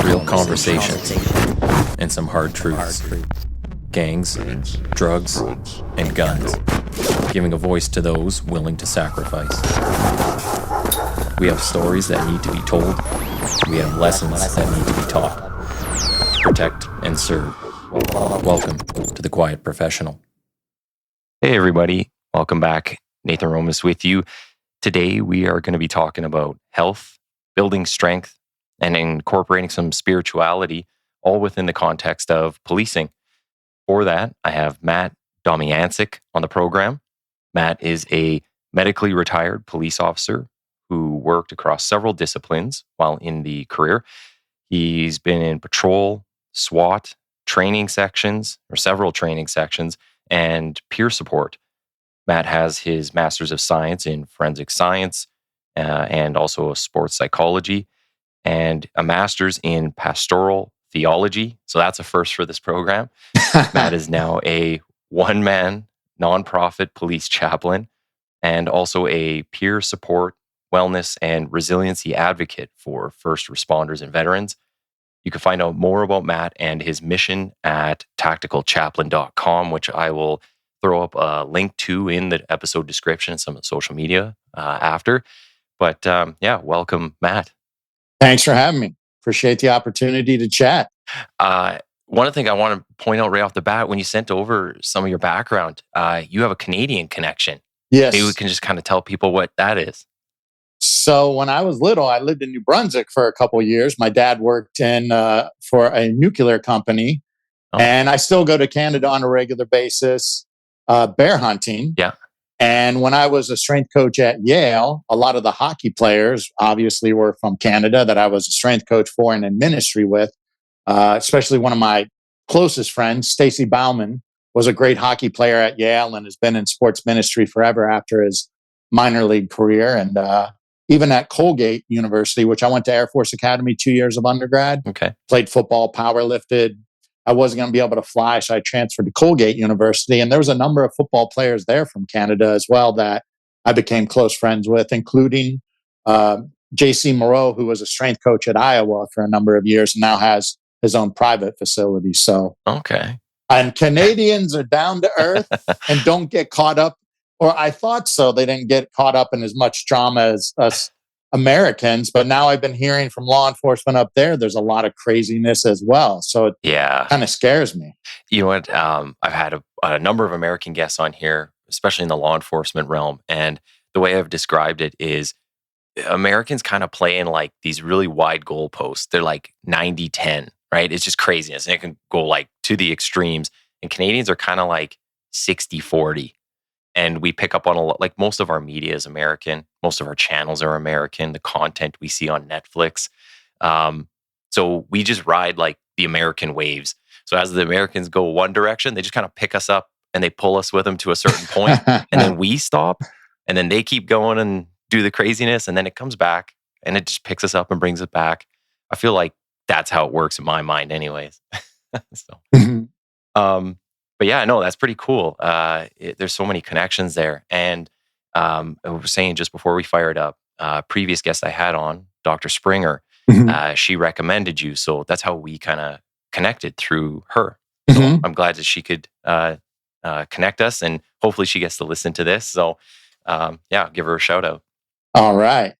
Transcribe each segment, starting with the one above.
real conversations, and some hard truths. Gangs, drugs, and guns. Giving a voice to those willing to sacrifice. We have stories that need to be told. We have lessons that need to be taught. Protect and serve. Welcome to The Quiet Professional. Hey everybody, welcome back. Nathan Romas with you. Today we are going to be talking about health, building strength, and incorporating some spirituality, all within the context of policing. For that, I have Matt Domyancic on the program. Matt is a medically retired police officer who worked across several disciplines while in the career. He's been in patrol, SWAT, training sections, or several training sections, and peer support. Matt has his Master's of Science in Forensic Science and also a sports psychology and a Master's in Pastoral Theology. So that's a first for this program. Matt is now a one-man nonprofit police chaplain and also a peer support, wellness, and resiliency advocate for first responders and veterans. You can find out more about Matt and his mission at tacticalchaplain.com, which I will throw up a link to in the episode description and some of the social media after. But welcome, Matt. Thanks for having me. Appreciate the opportunity to chat. One thing I want to point out right off the bat, when you sent over some of your background, you have a Canadian connection. Yes. Maybe we can just kind of tell people what that is. So when I was little, I lived in New Brunswick for a couple of years. My dad worked for a nuclear company, and I still go to Canada on a regular basis, bear hunting. Yeah. And when I was a strength coach at Yale, a lot of the hockey players obviously were from Canada that I was a strength coach for and in ministry with. Especially one of my closest friends, Stacy Bauman, was a great hockey player at Yale and has been in sports ministry forever after his minor league career. And even at Colgate University, which I went to Air Force Academy 2 years of undergrad, played football, power lifted. I wasn't going to be able to fly, so I transferred to Colgate University. And there was a number of football players there from Canada as well that I became close friends with, including J.C. Moreau, who was a strength coach at Iowa for a number of years and now has his own private facility. So, and Canadians are down to earth and don't get caught up, or I thought so. They didn't get caught up in as much drama as us Americans, but now I've been hearing from law enforcement up there, there's a lot of craziness as well. So it kind of scares me. You know what? I've had a number of American guests on here, especially in the law enforcement realm. And the way I've described it is Americans kind of play in like these really wide goalposts. They're like 90-10, right? It's just craziness. And it can go like to the extremes. And Canadians are kind of like 60-40. And we pick up on a lot, like most of our media is American. Most of our channels are American. The content we see on Netflix. So we just ride like the American waves. So as the Americans go one direction, they just kind of pick us up and they pull us with them to a certain point. And then we stop and then they keep going and do the craziness. And then it comes back and it just picks us up and brings it back. I feel like that's how it works in my mind anyways. But yeah, no, that's pretty cool. There's so many connections there. And I was saying just before we fired up, previous guest I had on, Dr. Springer, she recommended you. So that's how we kind of connected through her. So I'm glad that she could connect us and hopefully she gets to listen to this. So give her a shout out. All right.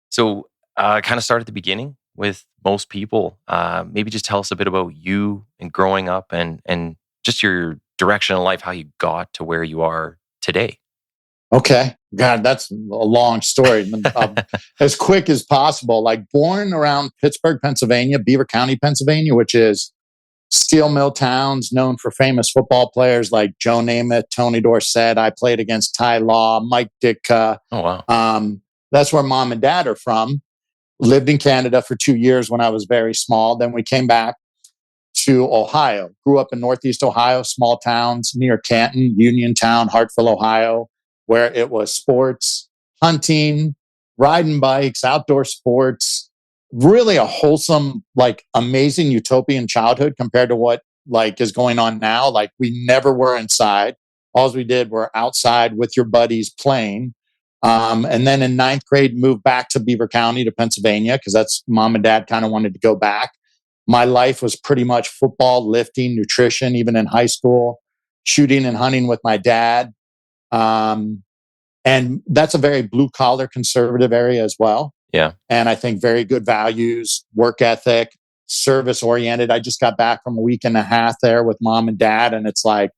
So kind of start at the beginning with most people. Maybe just tell us a bit about you and growing up and just your direction in life, how you got to where you are today. Okay. God, that's a long story. As quick as possible. Like born around Pittsburgh, Pennsylvania, Beaver County, Pennsylvania, which is steel mill towns known for famous football players like Joe Namath, Tony Dorsett. I played against Ty Law, Mike Ditka. Oh, wow. That's where mom and dad are from. Lived in Canada for 2 years when I was very small. Then we came back to Ohio. Grew up in Northeast Ohio, small towns near Canton, Uniontown, Hartville, Ohio, where it was sports, hunting, riding bikes, outdoor sports, really a wholesome, like amazing utopian childhood compared to what like is going on now. Like we never were inside. All we did were outside with your buddies playing. And then in ninth grade, moved back to Beaver County to Pennsylvania because that's mom and dad kind of wanted to go back. My life was pretty much football, lifting, nutrition, even in high school, shooting and hunting with my dad. And that's a very blue collar conservative area as well. Yeah. And I think very good values, work ethic, service oriented. I just got back from a week and a half there with mom and dad. And it's like,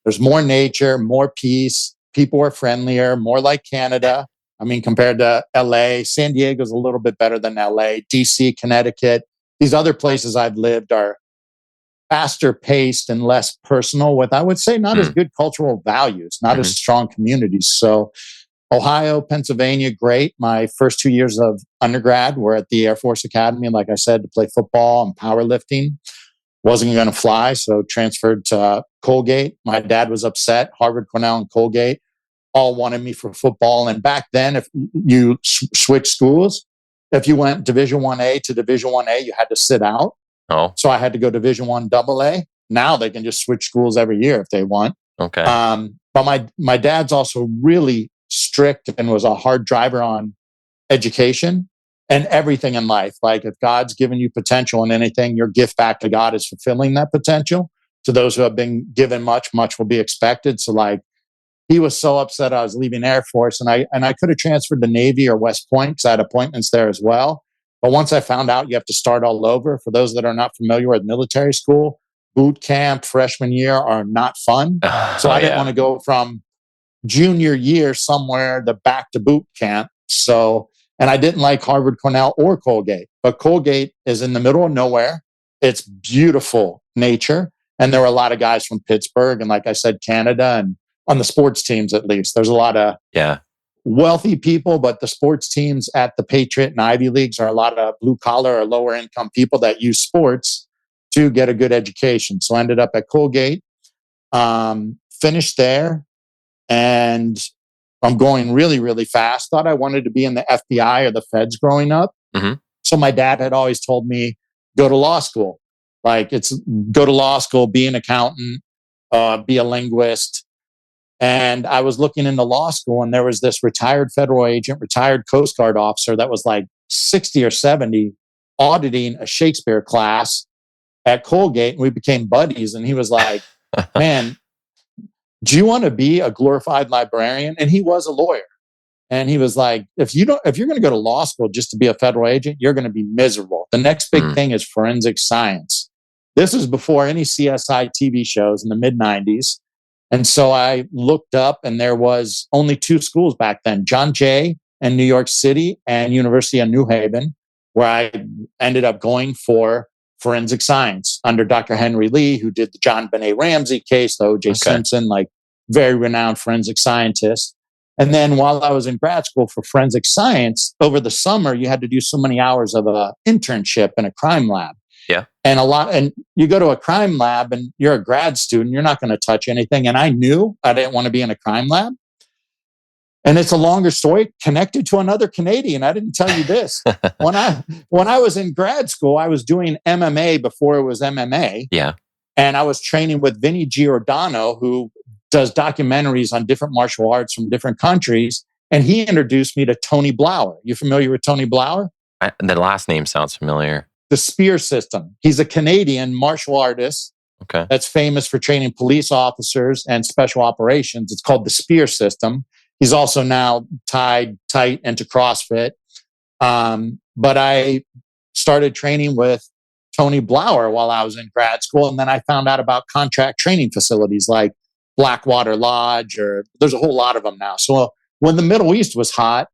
there's more nature, more peace. People are friendlier, more like Canada. I mean, compared to LA, San Diego's a little bit better than LA, DC, Connecticut. These other places I've lived are faster paced and less personal with, I would say, not as good cultural values, not as strong communities. So Ohio, Pennsylvania, great. My first 2 years of undergrad were at the Air Force Academy, like I said, to play football and powerlifting. Wasn't going to fly, so transferred to Colgate. My dad was upset. Harvard, Cornell, and Colgate all wanted me for football. And back then, if you switch schools, if you went Division 1A to Division 1A, you had to sit out. Oh. So I had to go Division 1 AA. Now they can just switch schools every year if they want. Okay. But my dad's also really strict and was a hard driver on education and everything in life. Like, if God's given you potential in anything, your gift back to God is fulfilling that potential. To those who have been given much, much will be expected. So like, he was so upset I was leaving Air Force, and I could have transferred to Navy or West Point because I had appointments there as well. But once I found out you have to start all over, for those that are not familiar with military school, boot camp, freshman year are not fun. So I didn't want to go from junior year somewhere to back to boot camp. So, and I didn't like Harvard, Cornell, or Colgate. But Colgate is in the middle of nowhere. It's beautiful nature. And there were a lot of guys from Pittsburgh and, like I said, Canada, and on the sports teams, at least. There's a lot of wealthy people, but the sports teams at the Patriot and Ivy Leagues are a lot of blue collar or lower income people that use sports to get a good education. So I ended up at Colgate, finished there, and I'm going really, really fast. Thought I wanted to be in the FBI or the feds growing up. So my dad had always told me, go to law school. Like, it's go to law school, be an accountant, be a linguist. And I was looking into law school, and there was this retired federal agent, retired Coast Guard officer that was like 60 or 70 auditing a Shakespeare class at Colgate. And we became buddies. And he was like, man, do you want to be a glorified librarian? And he was a lawyer. And he was like, if you're going to go to law school just to be a federal agent, you're going to be miserable. The next big thing is forensic science. This is before any CSI TV shows in the mid 90s. And so I looked up, and there was only 2 schools back then, John Jay in New York City and University of New Haven, where I ended up going for forensic science under Dr. Henry Lee, who did the John Benet Ramsey case, the O.J. Simpson, like very renowned forensic scientist. And then while I was in grad school for forensic science, over the summer, you had to do so many hours of an internship in a crime lab. Yeah. And you go to a crime lab and you're a grad student, you're not going to touch anything. And I knew I didn't want to be in a crime lab. And it's a longer story connected to another Canadian. I didn't tell you this. When I was in grad school, I was doing MMA before it was MMA. Yeah. And I was training with Vinny Giordano, who does documentaries on different martial arts from different countries. And he introduced me to Tony Blauer. You familiar with Tony Blauer? The last name sounds familiar. The Spear System. He's a Canadian martial artist that's famous for training police officers and special operations. It's called the Spear System. He's also now tied tight into CrossFit. But I started training with Tony Blauer while I was in grad school. And then I found out about contract training facilities like Blackwater Lodge, or there's a whole lot of them now. So when the Middle East was hot,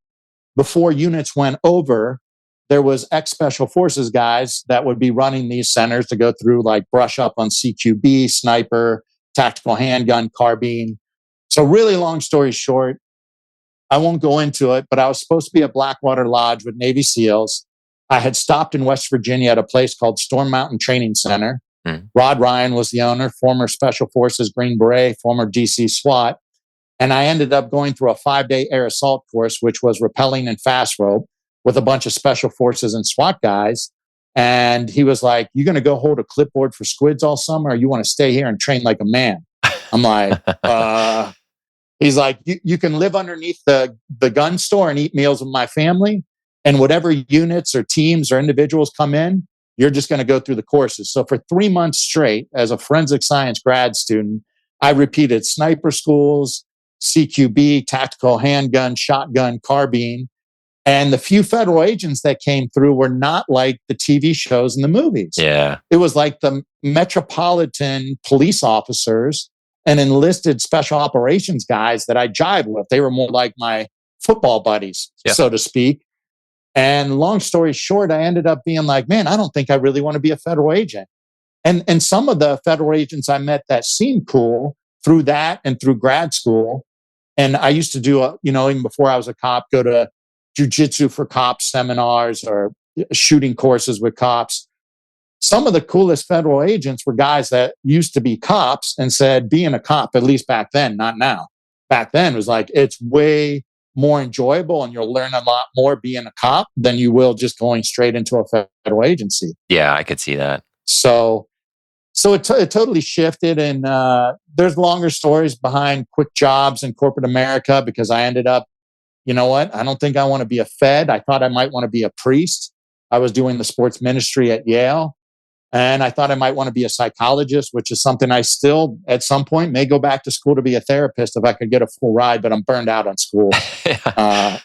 before units went over, there was ex-special forces guys that would be running these centers to go through, like, brush up on CQB, sniper, tactical handgun, carbine. So really long story short, I won't go into it, but I was supposed to be at Blackwater Lodge with Navy SEALs. I had stopped in West Virginia at a place called Storm Mountain Training Center. Rod Ryan was the owner, former Special Forces Green Beret, former DC SWAT. And I ended up going through a 5-day air assault course, which was rappelling and fast rope, with a bunch of Special Forces and SWAT guys. And he was like, you going to go hold a clipboard for squids all summer, or you want to stay here and train like a man? I'm like, he's like, you can live underneath the gun store and eat meals with my family. And whatever units or teams or individuals come in, You're just going to go through the courses. So for 3 months straight, as a forensic science grad student, I repeated sniper schools, CQB, tactical handgun, shotgun, carbine. And the few federal agents that came through were not like the TV shows and the movies. Yeah. It was like the metropolitan police officers and enlisted special operations guys that I jived with. They were more like my football buddies, so to speak. And long story short, I ended up being like, man, I don't think I really want to be a federal agent. And some of the federal agents I met that seemed cool through that and through grad school. And I used to do, even before I was a cop, go to jujitsu for cops seminars or shooting courses with cops. Some of the coolest federal agents were guys that used to be cops and said, being a cop, at least back then, not now. Back then, it was like, it's way more enjoyable and you'll learn a lot more being a cop than you will just going straight into a federal agency. Yeah, I could see that. So it totally shifted. And there's longer stories behind quick jobs in corporate America because I ended up, you know what? I don't think I want to be a Fed. I thought I might want to be a priest. I was doing the sports ministry at Yale. And I thought I might want to be a psychologist, which is something I still, at some point, may go back to school to be a therapist if I could get a full ride, but I'm burned out on school.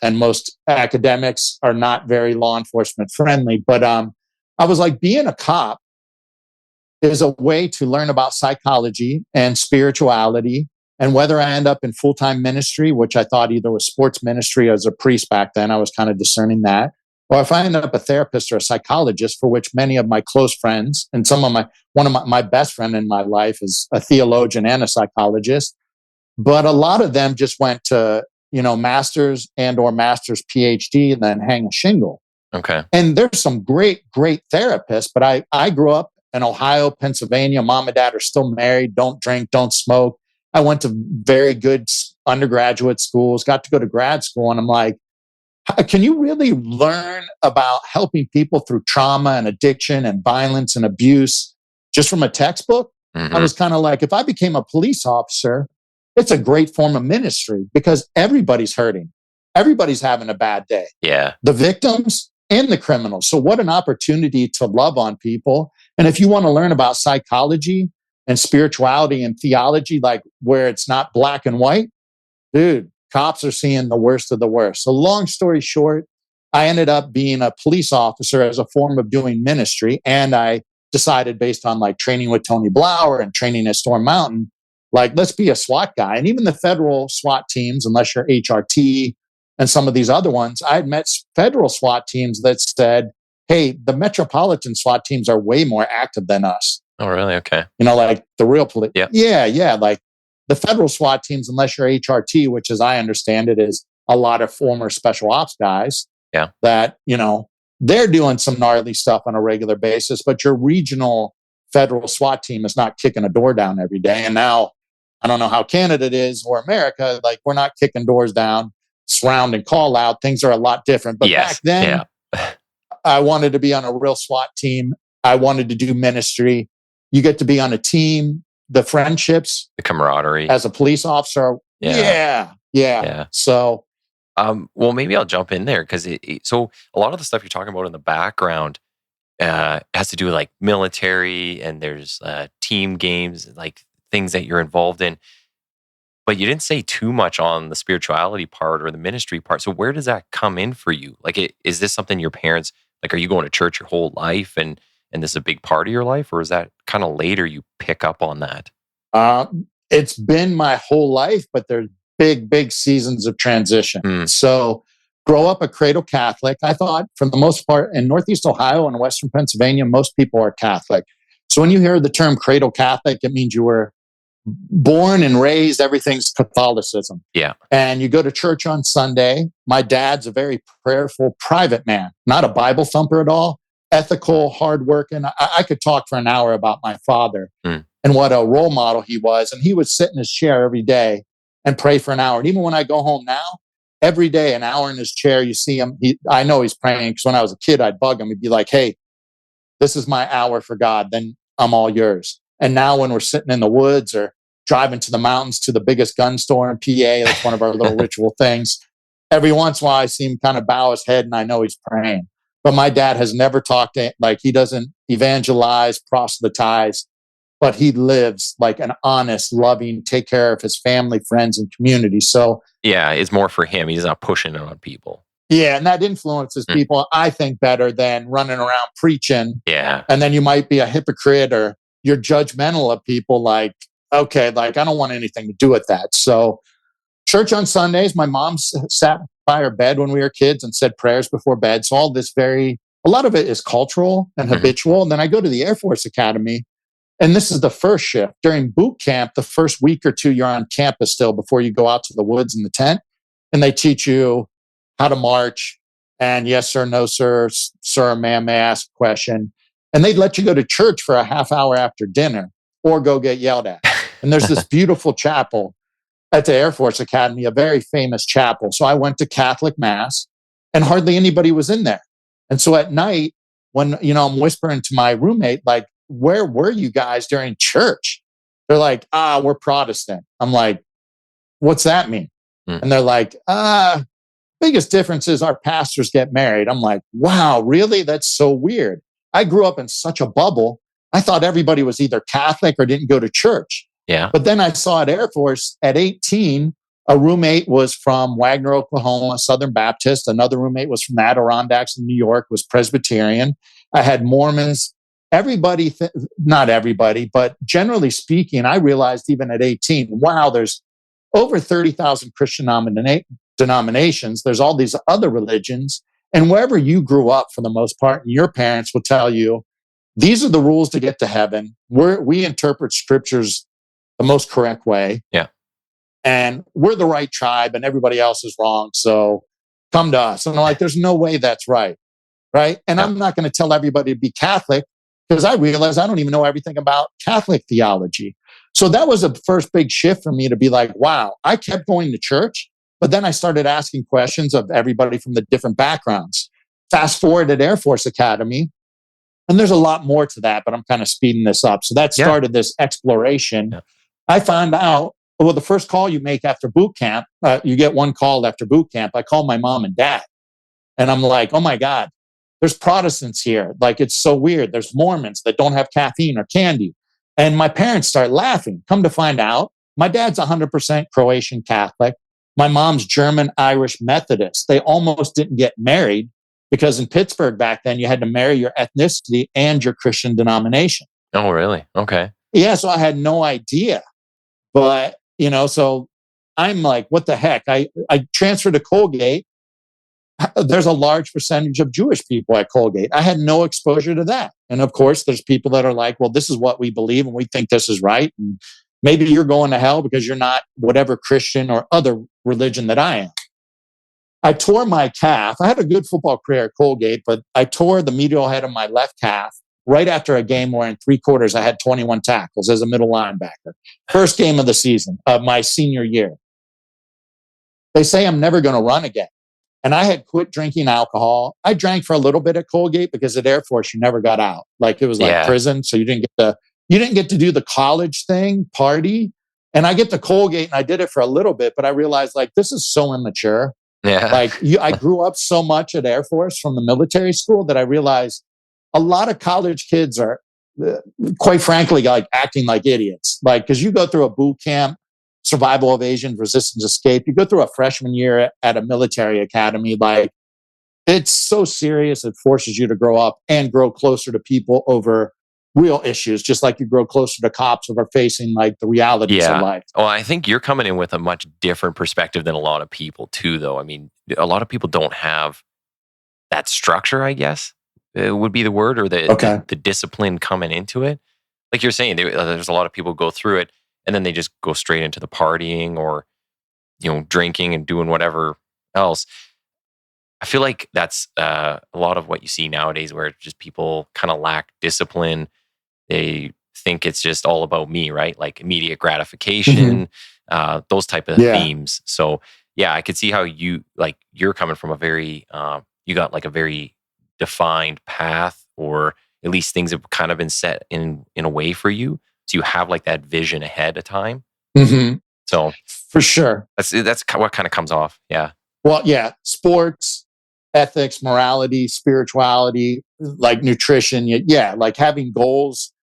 And most academics are not very law enforcement friendly. But I was like, being a cop is a way to learn about psychology and spirituality. And whether I end up in full-time ministry, which I thought either was sports ministry as a priest back then, I was kind of discerning that. Or if I end up a therapist or a psychologist, for which many of my close friends and one of my best friend in my life is a theologian and a psychologist. But a lot of them just went to, master's or master's PhD and then hang a shingle. Okay. And there's some great, great therapists, but I grew up in Ohio, Pennsylvania. Mom and dad are still married, don't drink, don't smoke. I went to very good undergraduate schools, got to go to grad school. And I'm like, can you really learn about helping people through trauma and addiction and violence and abuse just from a textbook? Mm-hmm. I was kind of like, if I became a police officer, it's a great form of ministry because everybody's hurting. Everybody's having a bad day. Yeah. The victims and the criminals. So what an opportunity to love on people. And if you want to learn about psychology and spirituality and theology, like where it's not black and white, dude, cops are seeing the worst of the worst. So long story short, I ended up being a police officer as a form of doing ministry. And I decided based on like training with Tony Blauer and training at Storm Mountain, like, let's be a SWAT guy. And even the federal SWAT teams, unless you're HRT and some of these other ones, I had met federal SWAT teams that said, hey, the metropolitan SWAT teams are way more active than us. Oh, really? Okay. Like the real police. Yeah. Yeah. Like the federal SWAT teams, unless you're HRT, which as I understand it is a lot of former special ops guys. Yeah. That, they're doing some gnarly stuff on a regular basis, but your regional federal SWAT team is not kicking a door down every day. And now, I don't know how Canada is or America, like we're not kicking doors down, surround and call out. Things are a lot different. But back then, I wanted to be on a real SWAT team. I wanted to do ministry. You get to be on a team, the friendships, the camaraderie as a police officer. Yeah. So, well, maybe I'll jump in there because so a lot of the stuff you're talking about in the background has to do with like military and there's team games, like things that you're involved in. But you didn't say too much on the spirituality part or the ministry part. So where does that come in for you? Like, is this something your parents, like, are you going to church your whole life and this is a big part of your life? Or is that kind of later you pick up on that? It's been my whole life, but there's big seasons of transition. So grow up a cradle Catholic. I thought for the most part in Northeast Ohio and Western Pennsylvania, most people are Catholic. So when you hear the term cradle Catholic, it means you were born and raised, everything's Catholicism. Yeah. And you go to church on Sunday. My dad's a very prayerful, private man, not a Bible thumper at all, ethical, hardworking. I could talk for an hour about my father and what a role model he was. And he would sit in his chair every day and pray for an hour. And even when I go home now, every day, an hour in his chair, you see him. I know he's praying because when I was a kid, I'd bug him. He'd be like, hey, this is my hour for God. Then I'm all yours. And now when we're sitting in the woods or driving to the mountains to the biggest gun store in PA, that's one of our little ritual things. Every once in a while, I see him kind of bow his head and I know he's praying. But my dad has never talked to, like, he doesn't evangelize, proselytize, but he lives like an honest, loving, take care of his family, friends, and community. So, Yeah, it's more for him. He's not pushing it on people. yeah, and that influences people, I think, better than running around preaching. Yeah. And then you might be a hypocrite or you're judgmental of people like, okay, like, I don't want anything to do with that. So, church on Sundays, my mom sat by her bed when we were kids and said prayers before bed. So, a lot of it is cultural and habitual. And then I go to the Air Force Academy. And this is the first shift. During boot camp, the first week or two, you're on campus still before you go out to the woods in the tent. And they teach you how to march and yes, sir, no, sir, sir, ma'am, may I ask a question. And they'd let you go to church for a half hour after dinner or go get yelled at. And there's this beautiful chapel at the Air Force Academy, a very famous chapel. So I went to Catholic Mass and hardly anybody was in there. And so at night, when, I'm whispering to my roommate, like, where were you guys during church? They're like, we're Protestant. I'm like, what's that mean? And they're like, biggest difference is our pastors get married. I'm like, wow, really? That's so weird. I grew up in such a bubble. I thought everybody was either Catholic or didn't go to church. Yeah. But then I saw at Air Force at 18, a roommate was from Wagner, Oklahoma, Southern Baptist. Another roommate was from the Adirondacks in New York, was Presbyterian. I had Mormons. Everybody, not everybody, but generally speaking, I realized even at 18, wow, there's over 30,000 Christian denominations. There's all these other religions. And wherever you grew up, for the most part, and your parents will tell you, these are the rules to get to heaven. We interpret scriptures the most correct way. Yeah. And we're the right tribe and everybody else is wrong. So come to us. And I'm like, there's no way that's right. Right. And I'm not going to tell everybody to be Catholic, because I realized I don't even know everything about Catholic theology. So that was a first big shift for me to be like, wow, I kept going to church, but then I started asking questions of everybody from the different backgrounds. Fast forward at Air Force Academy, and there's a lot more to that, but I'm kind of speeding this up. So that started this exploration. Yeah. I found out, well, the first call you make after boot camp, you get one call after boot camp. I call my mom and dad, and I'm like, oh my God, there's Protestants here. Like, it's so weird. There's Mormons that don't have caffeine or candy. And my parents start laughing. Come to find out, my dad's 100% Croatian Catholic. My mom's German Irish Methodist. They almost didn't get married because in Pittsburgh back then, you had to marry your ethnicity and your Christian denomination. Oh, really? Okay. Yeah, so I had no idea. But, so I'm like, what the heck? I transferred to Colgate. There's a large percentage of Jewish people at Colgate. I had no exposure to that. And of course, there's people that are like, well, this is what we believe and we think this is right. And maybe you're going to hell because you're not whatever Christian or other religion that I am. I tore my calf. I had a good football career at Colgate, but I tore the medial head of my left calf right after a game where in 3 quarters I had 21 tackles as a middle linebacker. First game of the season of my senior year. They say I'm never going to run again. And I had quit drinking alcohol. I drank for a little bit at Colgate because at Air Force, you never got out. Like, it was like prison. So you didn't get to do the college thing, party. And I get to Colgate and I did it for a little bit, but I realized, like, this is so immature. Yeah. Like, I grew up so much at Air Force from the military school that I realized a lot of college kids are, quite frankly, like acting like idiots. Like, because you go through a boot camp, survival, evasion, resistance, escape. You go through a freshman year at a military academy. Like, it's so serious. It forces you to grow up and grow closer to people over real issues, just like you grow closer to cops over facing like the realities of life. Well, I think you're coming in with a much different perspective than a lot of people too, though. I mean, a lot of people don't have that structure, I guess, it would be the word, or the discipline coming into it. Like you're saying, there's a lot of people go through it and then they just go straight into the partying or, drinking and doing whatever else. I feel like that's a lot of what you see nowadays, where just people kind of lack discipline. They think it's just all about me, right? Like immediate gratification, those type of themes. So yeah, I could see how you're coming from a very, you got like a very defined path, or at least things have kind of been set in a way for you. So you have like that vision ahead of time. So for sure, that's what kind of comes off. Yeah. Well, yeah, sports, ethics, morality, spirituality, like nutrition. Yeah, like having goals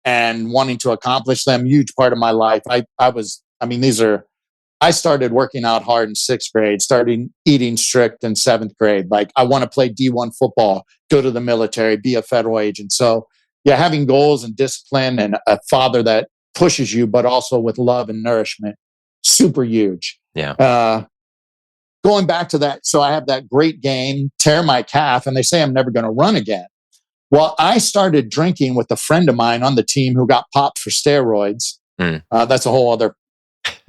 and wanting to accomplish them, huge part of my life. I started working out hard in sixth grade, starting eating strict in seventh grade. Like I want to play D1 football, go to the military, be a federal agent. So yeah, having goals and discipline and a father that pushes you, but also with love and nourishment, super huge. Yeah. Going back to that, so I have that great game, tear my calf, and they say I'm never going to run again. Well, I started drinking with a friend of mine on the team who got popped for steroids. That's a whole other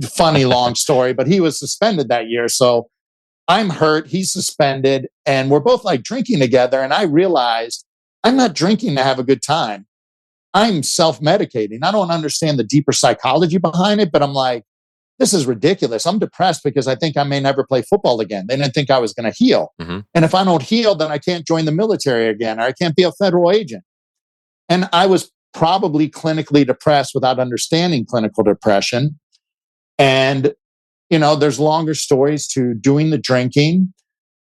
funny long story, but he was suspended that year. So I'm hurt, he's suspended, and we're both like drinking together. And I realized I'm not drinking to have a good time. I'm self-medicating. I don't understand the deeper psychology behind it, but I'm like, this is ridiculous. I'm depressed because I think I may never play football again. They didn't think I was going to heal. Mm-hmm. And if I don't heal, then I can't join the military again, or I can't be a federal agent. And I was probably clinically depressed without understanding clinical depression. And, there's longer stories to doing the drinking.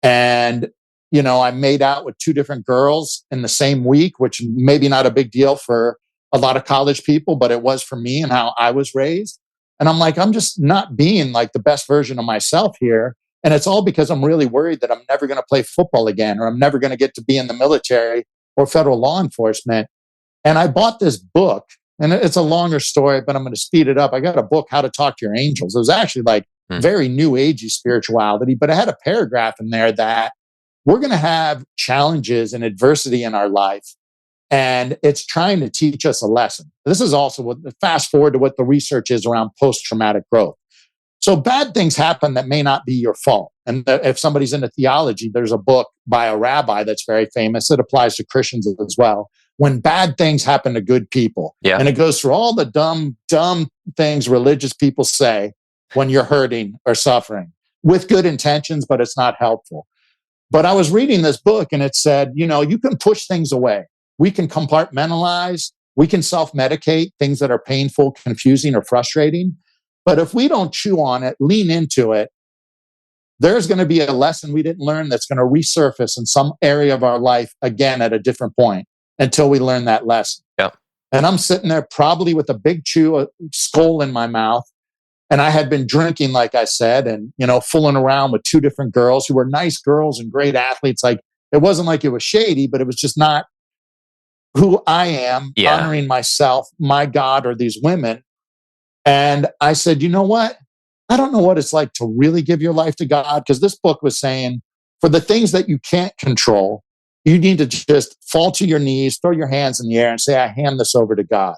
And, I made out with two different girls in the same week, which maybe not a big deal for a lot of college people, but it was for me and how I was raised. And I'm like, I'm just not being like the best version of myself here. And it's all because I'm really worried that I'm never going to play football again, or I'm never going to get to be in the military or federal law enforcement. And I bought this book, and it's a longer story, but I'm going to speed it up. I got a book, How to Talk to Your Angels. It was actually like very new agey spirituality, but it had a paragraph in there that we're going to have challenges and adversity in our life. And it's trying to teach us a lesson. This is also what, fast forward to what the research is around post-traumatic growth. So bad things happen that may not be your fault. And if somebody's into theology, there's a book by a rabbi that's very famous. It applies to Christians as well. When bad things happen to good people. Yeah. And it goes through all the dumb things religious people say when you're hurting or suffering with good intentions, but it's not helpful. But I was reading this book and it said, you can push things away. We can compartmentalize. We can self-medicate things that are painful, confusing, or frustrating. But if we don't chew on it, lean into it, there's going to be a lesson we didn't learn that's going to resurface in some area of our life again at a different point until we learn that lesson. Yeah. And I'm sitting there probably with a big skull in my mouth. And I had been drinking, like I said, and, fooling around with two different girls who were nice girls and great athletes. Like, it wasn't like it was shady, but it was just not who I am, honoring myself, my God, or these women. And I said, you know what? I don't know what it's like to really give your life to God, because this book was saying for the things that you can't control, you need to just fall to your knees, throw your hands in the air and say, I hand this over to God.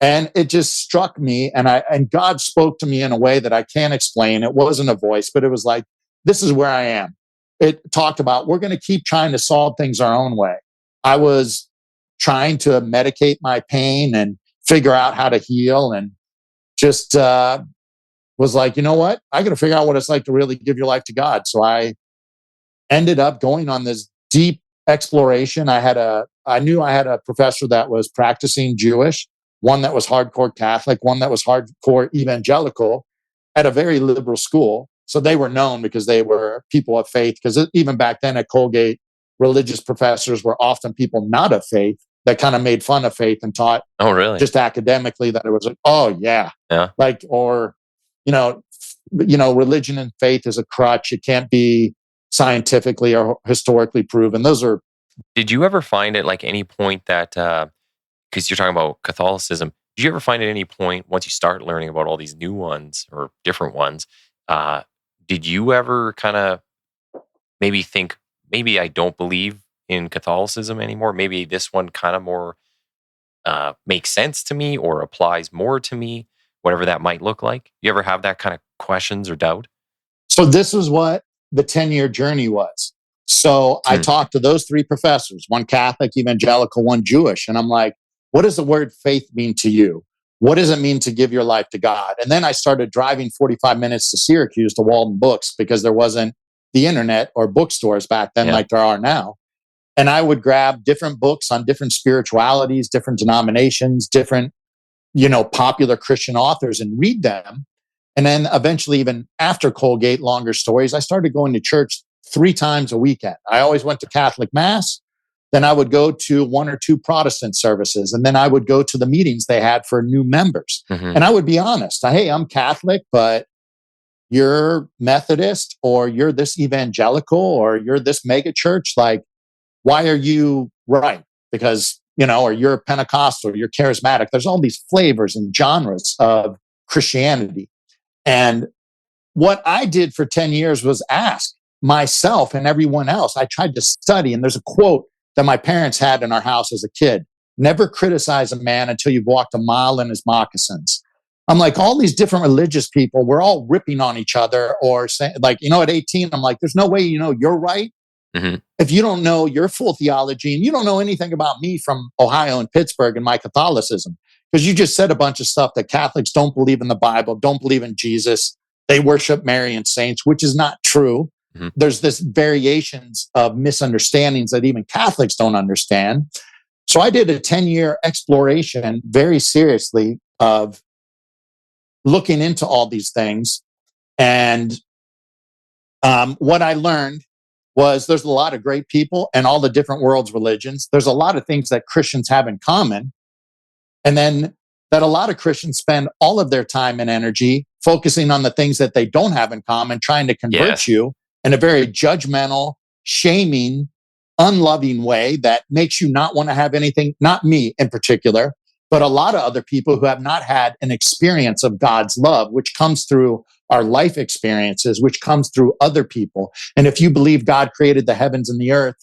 And it just struck me. And God spoke to me in a way that I can't explain. It wasn't a voice, but it was like, this is where I am. It talked about, we're going to keep trying to solve things our own way. I was trying to medicate my pain and figure out how to heal, and just was like, you know what? I got to figure out what it's like to really give your life to God. So I ended up going on this deep exploration. I knew I had a professor that was practicing Jewish, one that was hardcore Catholic, one that was hardcore evangelical at a very liberal school. So they were known because they were people of faith. Because even back then at Colgate, religious professors were often people not of faith that kind of made fun of faith and taught just academically that it was like, oh yeah. Like, or, religion and faith is a crutch. It can't be scientifically or historically proven. Did you ever find at like any point that, because you're talking about Catholicism, did you ever find at any point, once you start learning about all these new ones or different ones, did you ever kind of maybe think, maybe I don't believe in Catholicism anymore? Maybe this one kind of more makes sense to me or applies more to me, whatever that might look like? You ever have that kind of questions or doubt? So this was what the 10-year journey was. So I talked to those three professors, one Catholic, evangelical, one Jewish. And I'm like, what does the word faith mean to you? What does it mean to give your life to God? And then I started driving 45 minutes to Syracuse to Walden Books, because there wasn't the internet or bookstores back then like there are now. And I would grab different books on different spiritualities, different denominations, different, popular Christian authors and read them. And then eventually, even after Colgate, longer stories, I started going to church 3 times a weekend. I always went to Catholic Mass. Then I would go to 1 or 2 Protestant services. And then I would go to the meetings they had for new members. And I would be honest. Hey, I'm Catholic, but you're Methodist, or you're this evangelical, or you're this mega church. Like, why are you right? Because, or you're Pentecostal, or you're charismatic. There's all these flavors and genres of Christianity. And what I did for 10 years was ask myself and everyone else. I tried to study, and there's a quote that my parents had in our house as a kid: never criticize a man until you've walked a mile in his moccasins. I'm like, all these different religious people, we're all ripping on each other, or saying, like, at 18, I'm like, there's no way you're right if you don't know your full theology, and you don't know anything about me from Ohio and Pittsburgh and my Catholicism, because you just said a bunch of stuff that Catholics don't believe in the Bible, don't believe in Jesus. They worship Mary and saints, which is not true. There's this variations of misunderstandings that even Catholics don't understand. So I did a 10-year exploration very seriously of looking into all these things. And what I learned was there's a lot of great people in all the different world's religions. There's a lot of things that Christians have in common. And then that a lot of Christians spend all of their time and energy focusing on the things that they don't have in common, trying to convert you in a very judgmental, shaming, unloving way that makes you not want to have anything, not me in particular, but a lot of other people who have not had an experience of God's love, which comes through our life experiences, which comes through other people. And if you believe God created the heavens and the earth,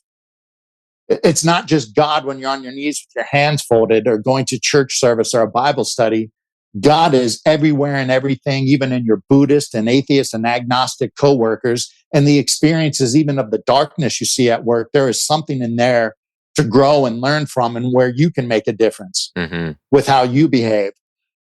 it's not just God when you're on your knees with your hands folded or going to church service or a Bible study. God is everywhere and everything, even in your Buddhist and atheist and agnostic coworkers, and the experiences even of the darkness you see at work. There is something in there to grow and learn from, and where you can make a difference with how you behave.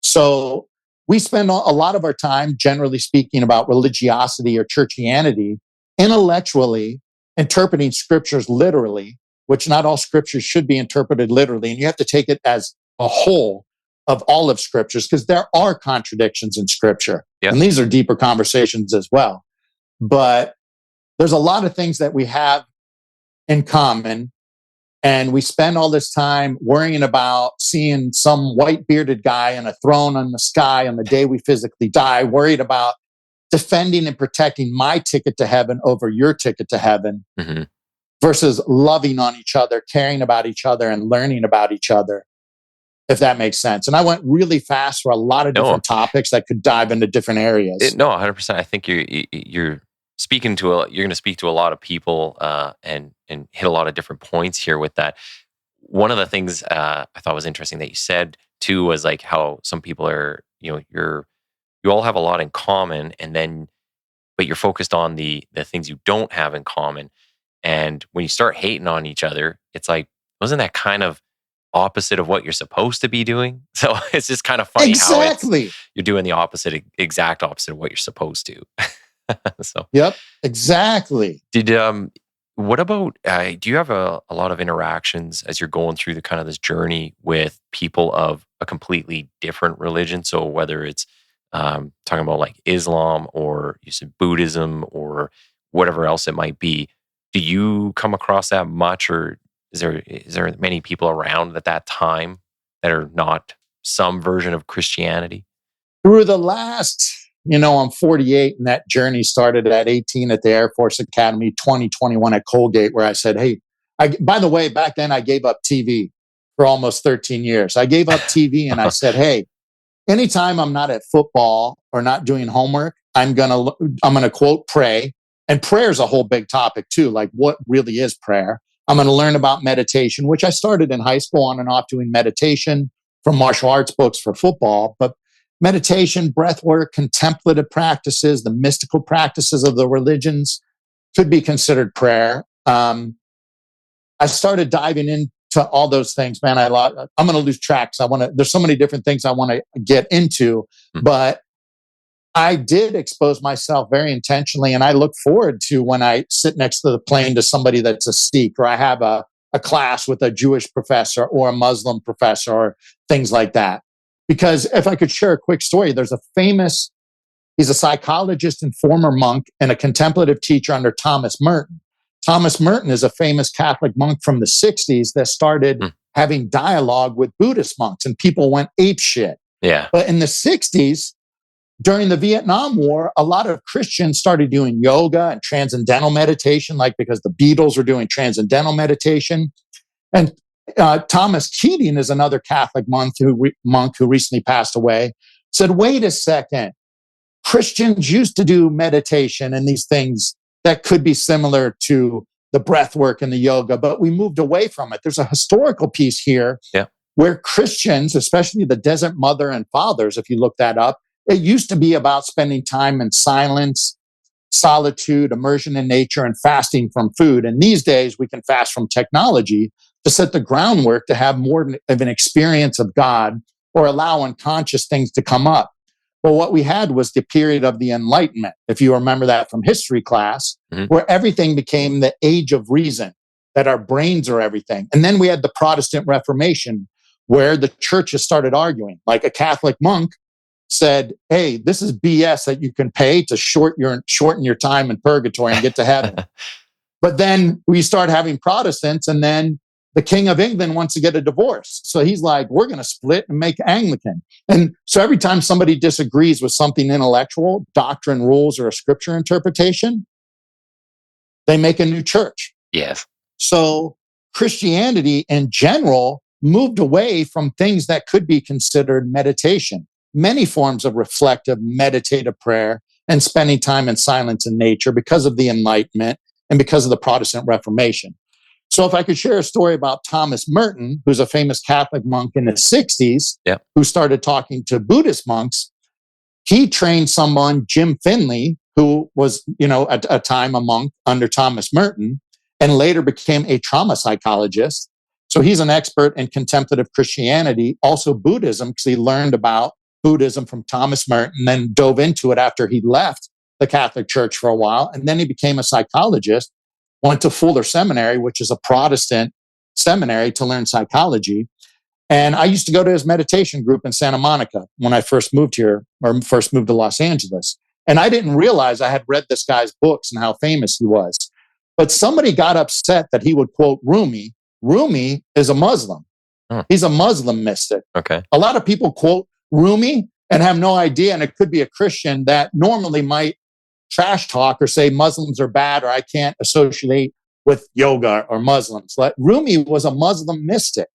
So we spend a lot of our time, generally speaking, about religiosity or churchianity, intellectually interpreting scriptures literally, which not all scriptures should be interpreted literally. And you have to take it as a whole of all of scriptures, because there are contradictions in scripture. And these are deeper conversations as well. But there's a lot of things that we have in common. And we spend all this time worrying about seeing some white bearded guy in a throne in the sky on the day we physically die, worried about defending and protecting my ticket to heaven over your ticket to heaven, versus loving on each other, caring about each other, and learning about each other, if that makes sense. And I went really fast for a lot of different topics that could dive into different areas. No, 100%. I think you're speaking to you're going to speak to a lot of people and hit a lot of different points here with that. One of the things I thought was interesting that you said too was like how some people are, you all have a lot in common, but you're focused on the things you don't have in common. And when you start hating on each other, it's like, wasn't that kind of opposite of what you're supposed to be doing? So it's just kind of funny how you're doing the exact opposite of what you're supposed to. So yep, exactly. What about do you have a lot of interactions as you're going through the kind of this journey with people of a completely different religion? So whether it's talking about like Islam, or you said Buddhism, or whatever else it might be, do you come across that much, or is there many people around at that time that are not some version of Christianity? Through the last, I'm 48, and that journey started at 18 at the Air Force Academy, 2021 at Colgate, where I said, hey, by the way, back then I gave up TV for almost 13 years. I gave up TV and I said, hey, anytime I'm not at football or not doing homework, I'm gonna quote pray. And prayer is a whole big topic too. Like, what really is prayer? I'm going to learn about meditation, which I started in high school on and off doing meditation from martial arts books for football. But meditation, breath work, contemplative practices, the mystical practices of the religions could be considered prayer. I started diving into all those things, man. I'm going to lose track. There's so many different things I want to get into, but I did expose myself very intentionally, and I look forward to when I sit next to the plane to somebody that's a Sikh, or I have a class with a Jewish professor or a Muslim professor, or things like that. Because if I could share a quick story, there's a famous He's a psychologist and former monk and a contemplative teacher under Thomas Merton. Thomas Merton is a famous Catholic monk from the 60s that started having dialogue with Buddhist monks, and people went apeshit. Yeah. But in the 60s, during the Vietnam War, a lot of Christians started doing yoga and transcendental meditation, like because the Beatles were doing transcendental meditation. And Thomas Keating is another Catholic monk who recently passed away, said, wait a second, Christians used to do meditation and these things that could be similar to the breath work and the yoga, but we moved away from it. There's a historical piece here where Christians, especially the Desert Mother and Fathers, if you look that up, it used to be about spending time in silence, solitude, immersion in nature, and fasting from food. And these days we can fast from technology to set the groundwork to have more of an experience of God or allow unconscious things to come up. But what we had was the period of the Enlightenment, if you remember that from history class, where everything became the age of reason, that our brains are everything. And then we had the Protestant Reformation, where the churches started arguing. Like a Catholic monk said, hey, this is BS that you can pay to shorten your time in purgatory and get to heaven. But then we start having Protestants, and then the King of England wants to get a divorce. So he's like, we're going to split and make Anglican. And so every time somebody disagrees with something intellectual, doctrine, rules, or a scripture interpretation, they make a new church. Yes. So Christianity in general moved away from things that could be considered meditation. Many forms of reflective, meditative prayer and spending time in silence in nature because of the Enlightenment and because of the Protestant Reformation. So if I could share a story about Thomas Merton, who's a famous Catholic monk in the 60s, who started talking to Buddhist monks, he trained someone, Jim Finley, who was, at a time a monk under Thomas Merton, and later became a trauma psychologist. So he's an expert in contemplative Christianity, also Buddhism, because he learned about Buddhism from Thomas Merton, then dove into it after he left the Catholic Church for a while. And then he became a psychologist, went to Fuller Seminary, which is a Protestant seminary, to learn psychology. And I used to go to his meditation group in Santa Monica when I first moved here, or first moved to Los Angeles. And I didn't realize I had read this guy's books and how famous he was. But somebody got upset that he would quote Rumi. Rumi is a Muslim. He's a Muslim mystic. Okay. A lot of people quote Rumi and have no idea, and it could be a Christian that normally might trash talk or say Muslims are bad or I can't associate with yoga or Muslims. Like Rumi was a Muslim mystic.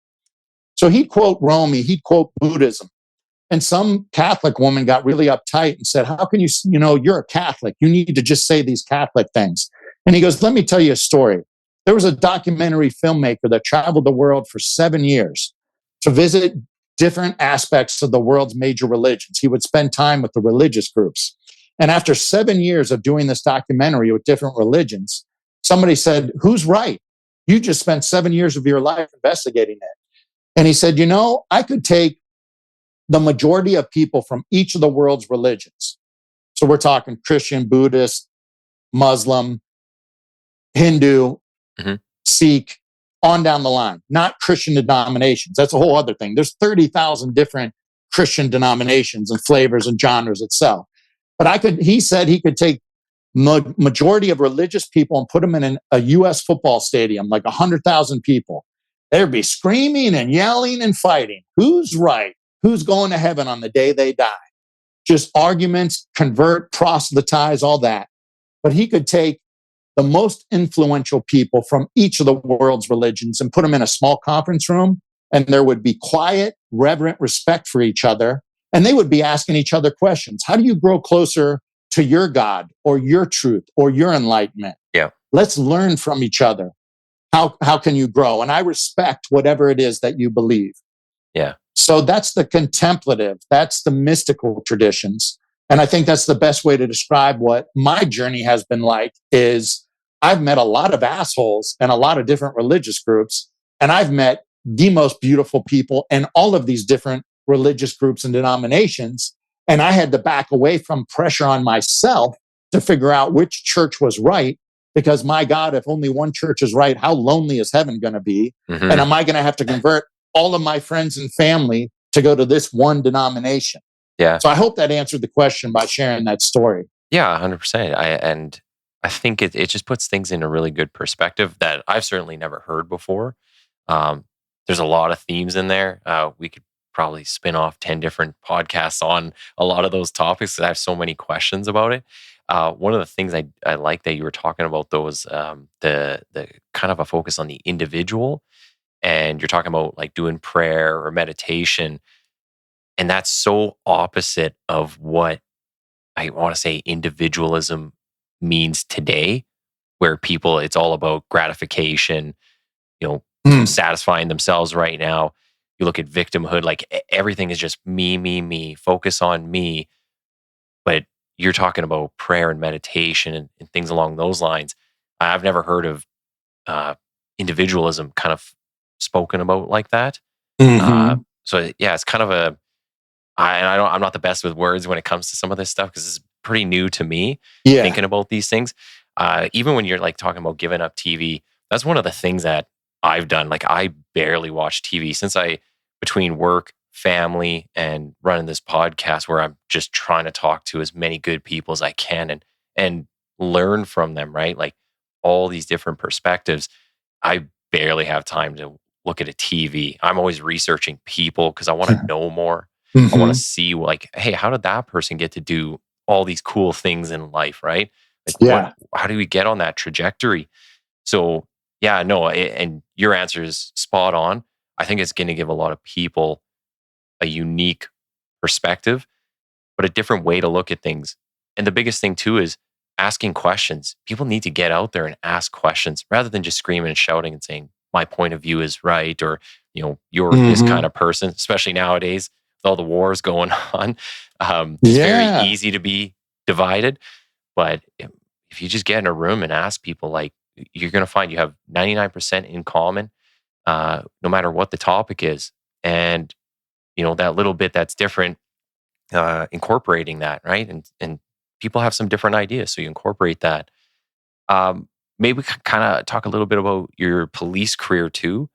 So he'd quote Rumi, he'd quote Buddhism. And some Catholic woman got really uptight and said, how can you're a Catholic. You need to just say these Catholic things. And he goes, let me tell you a story. There was a documentary filmmaker that traveled the world for 7 years to visit different aspects of the world's major religions. He would spend time with the religious groups. And after 7 years of doing this documentary with different religions, somebody said, who's right? You just spent 7 years of your life investigating it. And he said, I could take the majority of people from each of the world's religions. So we're talking Christian, Buddhist, Muslim, Hindu, Sikh, on down the line, not Christian denominations. That's a whole other thing. There's 30,000 different Christian denominations and flavors and genres itself. But he said he could take majority of religious people and put them in a U.S. football stadium, like 100,000 people. There'd be screaming and yelling and fighting. Who's right? Who's going to heaven on the day they die? Just arguments, convert, proselytize, all that. But he could take the most influential people from each of the world's religions and put them in a small conference room, and there would be quiet, reverent respect for each other. And they would be asking each other questions. How do you grow closer to your God or your truth or your enlightenment? Yeah. Let's learn from each other. How can you grow? And I respect whatever it is that you believe. Yeah. So that's the contemplative, that's the mystical traditions. And I think that's the best way to describe what my journey has been like is I've met a lot of assholes and a lot of different religious groups, and I've met the most beautiful people in all of these different religious groups and denominations. And I had to back away from pressure on myself to figure out which church was right. Because my God, if only one church is right, how lonely is heaven going to be? And am I going to have to convert all of my friends and family to go to this one denomination? Yeah. So I hope that answered the question by sharing that story. Yeah, 100%. I think it just puts things in a really good perspective that I've certainly never heard before. Um, there's a lot of themes in there. We could probably spin off 10 different podcasts on a lot of those topics 'cause I have so many questions about it. One of the things I like that you were talking about though was the kind of a focus on the individual, and you're talking about like doing prayer or meditation, and that's so opposite of what I want to say individualism means today, where people, it's all about gratification, you know, Mm. satisfying themselves right now. You look at victimhood, like everything is just me, focus on me. But you're talking about prayer and meditation and things along those lines. I've never heard of uh, individualism kind of spoken about like that. Mm-hmm. So yeah, it's kind of I'm not the best with words when it comes to some of this stuff because it's pretty new to me Yeah. thinking about these things. Even when you're like talking about giving up TV, that's one of the things that I've done. Like I barely watch TV since between work, family, and running this podcast where I'm just trying to talk to as many good people as I can and learn from them, right? Like all these different perspectives. I barely have time to look at a TV. I'm always researching people because I want to know more. I want to Mm-hmm. see like, hey, how did that person get to do all these cool things in life, right? Like Yeah. how do we get on that trajectory? So yeah, no, and your answer is spot on. I think it's going to give a lot of people a unique perspective, but a different way to look at things. And the biggest thing too is asking questions. People need to get out there and ask questions rather than just screaming and shouting and saying, my point of view is right, or, you're this Mm-hmm. kind of person, especially nowadays with all the wars going on. It's very Yeah. easy to be divided. But if you just get in a room and ask people, like, you're going to find you have 99% in common, no matter what the topic is. And, that little bit that's different, incorporating that, right? And people have some different ideas. So you incorporate that. Maybe we could kind of talk a little bit about your police career too,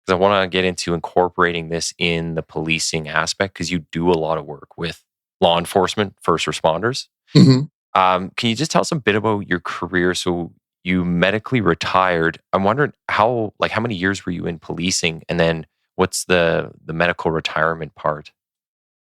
because I want to get into incorporating this in the policing aspect because you do a lot of work with law enforcement, first responders. Mm-hmm. Can you just tell us a bit about your career? So you medically retired. I'm wondering how many years were you in policing, and then what's the medical retirement part?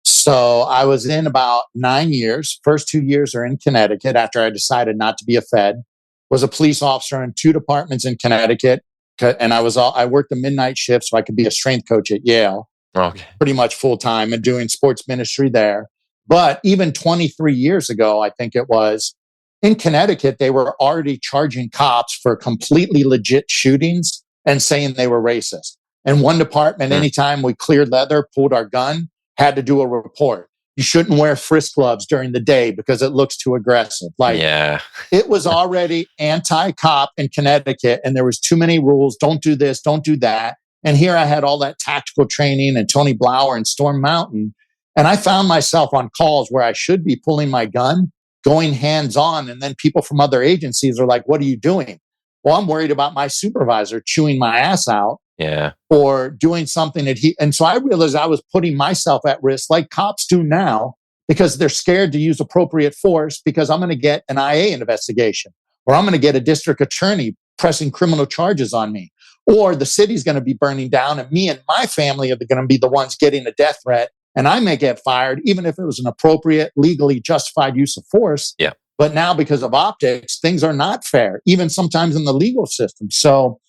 So I was in about 9 years. First 2 years are in Connecticut after I decided not to be a Fed. Was a police officer in 2 departments in Connecticut. And I worked the midnight shift so I could be a strength coach at Yale, Okay. pretty much full time, and doing sports ministry there. But even 23 years ago, I think it was, in Connecticut, they were already charging cops for completely legit shootings and saying they were racist. And one department, anytime we cleared leather, pulled our gun, had to do a report. You shouldn't wear frisk gloves during the day because it looks too aggressive. Yeah. It was already anti-cop in Connecticut, and there was too many rules. Don't do this, don't do that. And here I had all that tactical training and Tony Blauer and Storm Mountain. And I found myself on calls where I should be pulling my gun, going hands on. And then people from other agencies are like, what are you doing? Well, I'm worried about my supervisor chewing my ass out. Yeah. Or doing something and so I realized I was putting myself at risk like cops do now because they're scared to use appropriate force because I'm going to get an IA investigation or I'm going to get a district attorney pressing criminal charges on me or the city's going to be burning down and me and my family are going to be the ones getting a death threat and I may get fired even if it was an appropriate, legally justified use of force. Yeah. But now because of optics, things are not fair, even sometimes in the legal system. So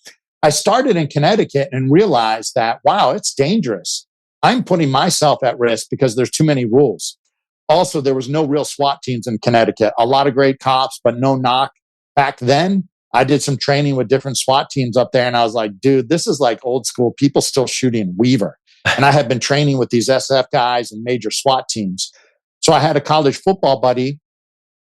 I started in Connecticut and realized that, wow, it's dangerous. I'm putting myself at risk because there's too many rules. Also, there was no real SWAT teams in Connecticut. A lot of great cops, but no knock. Back then, I did some training with different SWAT teams up there, and I was like, dude, this is like old school. People still shooting Weaver. And I had been training with these SF guys and major SWAT teams. So I had a college football buddy.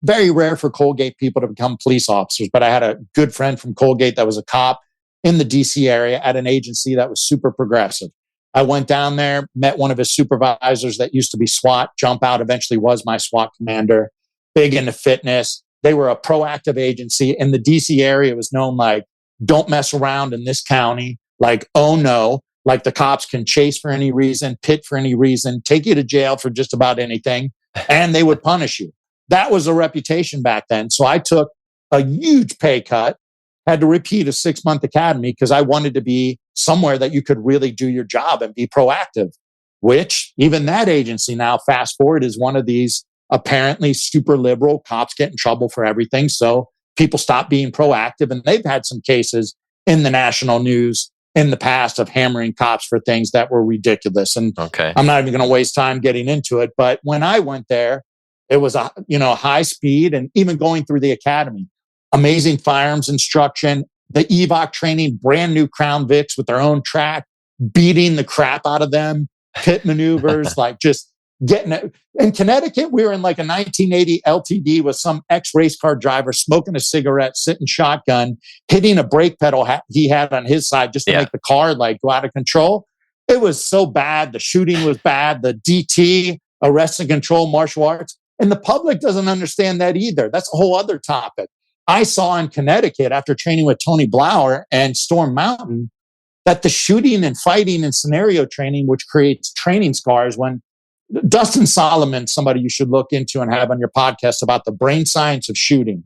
Very rare for Colgate people to become police officers, but I had a good friend from Colgate that was a cop in the DC area at an agency that was super progressive. I went down there, met one of his supervisors that used to be SWAT, jump out, eventually was my SWAT commander, big into fitness. They were a proactive agency. In the DC area, it was known like, don't mess around in this county. Like, oh no, Like the cops can chase for any reason, pit for any reason, take you to jail for just about anything, and they would punish you. That was a reputation back then. So I took a huge pay cut, had to repeat a 6-month academy because I wanted to be somewhere that you could really do your job and be proactive, which even that agency now, fast forward, is one of these apparently super liberal cops get in trouble for everything. So people stop being proactive. And they've had some cases in the national news in the past of hammering cops for things that were ridiculous. And I'm not even going to waste time getting into it. But when I went there, it was a high speed, and even going through the academy, amazing firearms instruction, the EVOC training, brand new Crown Vics with their own track, beating the crap out of them, pit maneuvers, like just getting it. In Connecticut, we were in like a 1980 LTD with some ex-race car driver smoking a cigarette, sitting shotgun, hitting a brake pedal he had on his side just to make the car like go out of control. It was so bad. The shooting was bad. The DT, arrest and control, martial arts. And the public doesn't understand that either. That's a whole other topic. I saw in Connecticut, after training with Tony Blauer and Storm Mountain, that the shooting and fighting and scenario training, which creates training scars, when Dustin Solomon, somebody you should look into and have on your podcast about the brain science of shooting,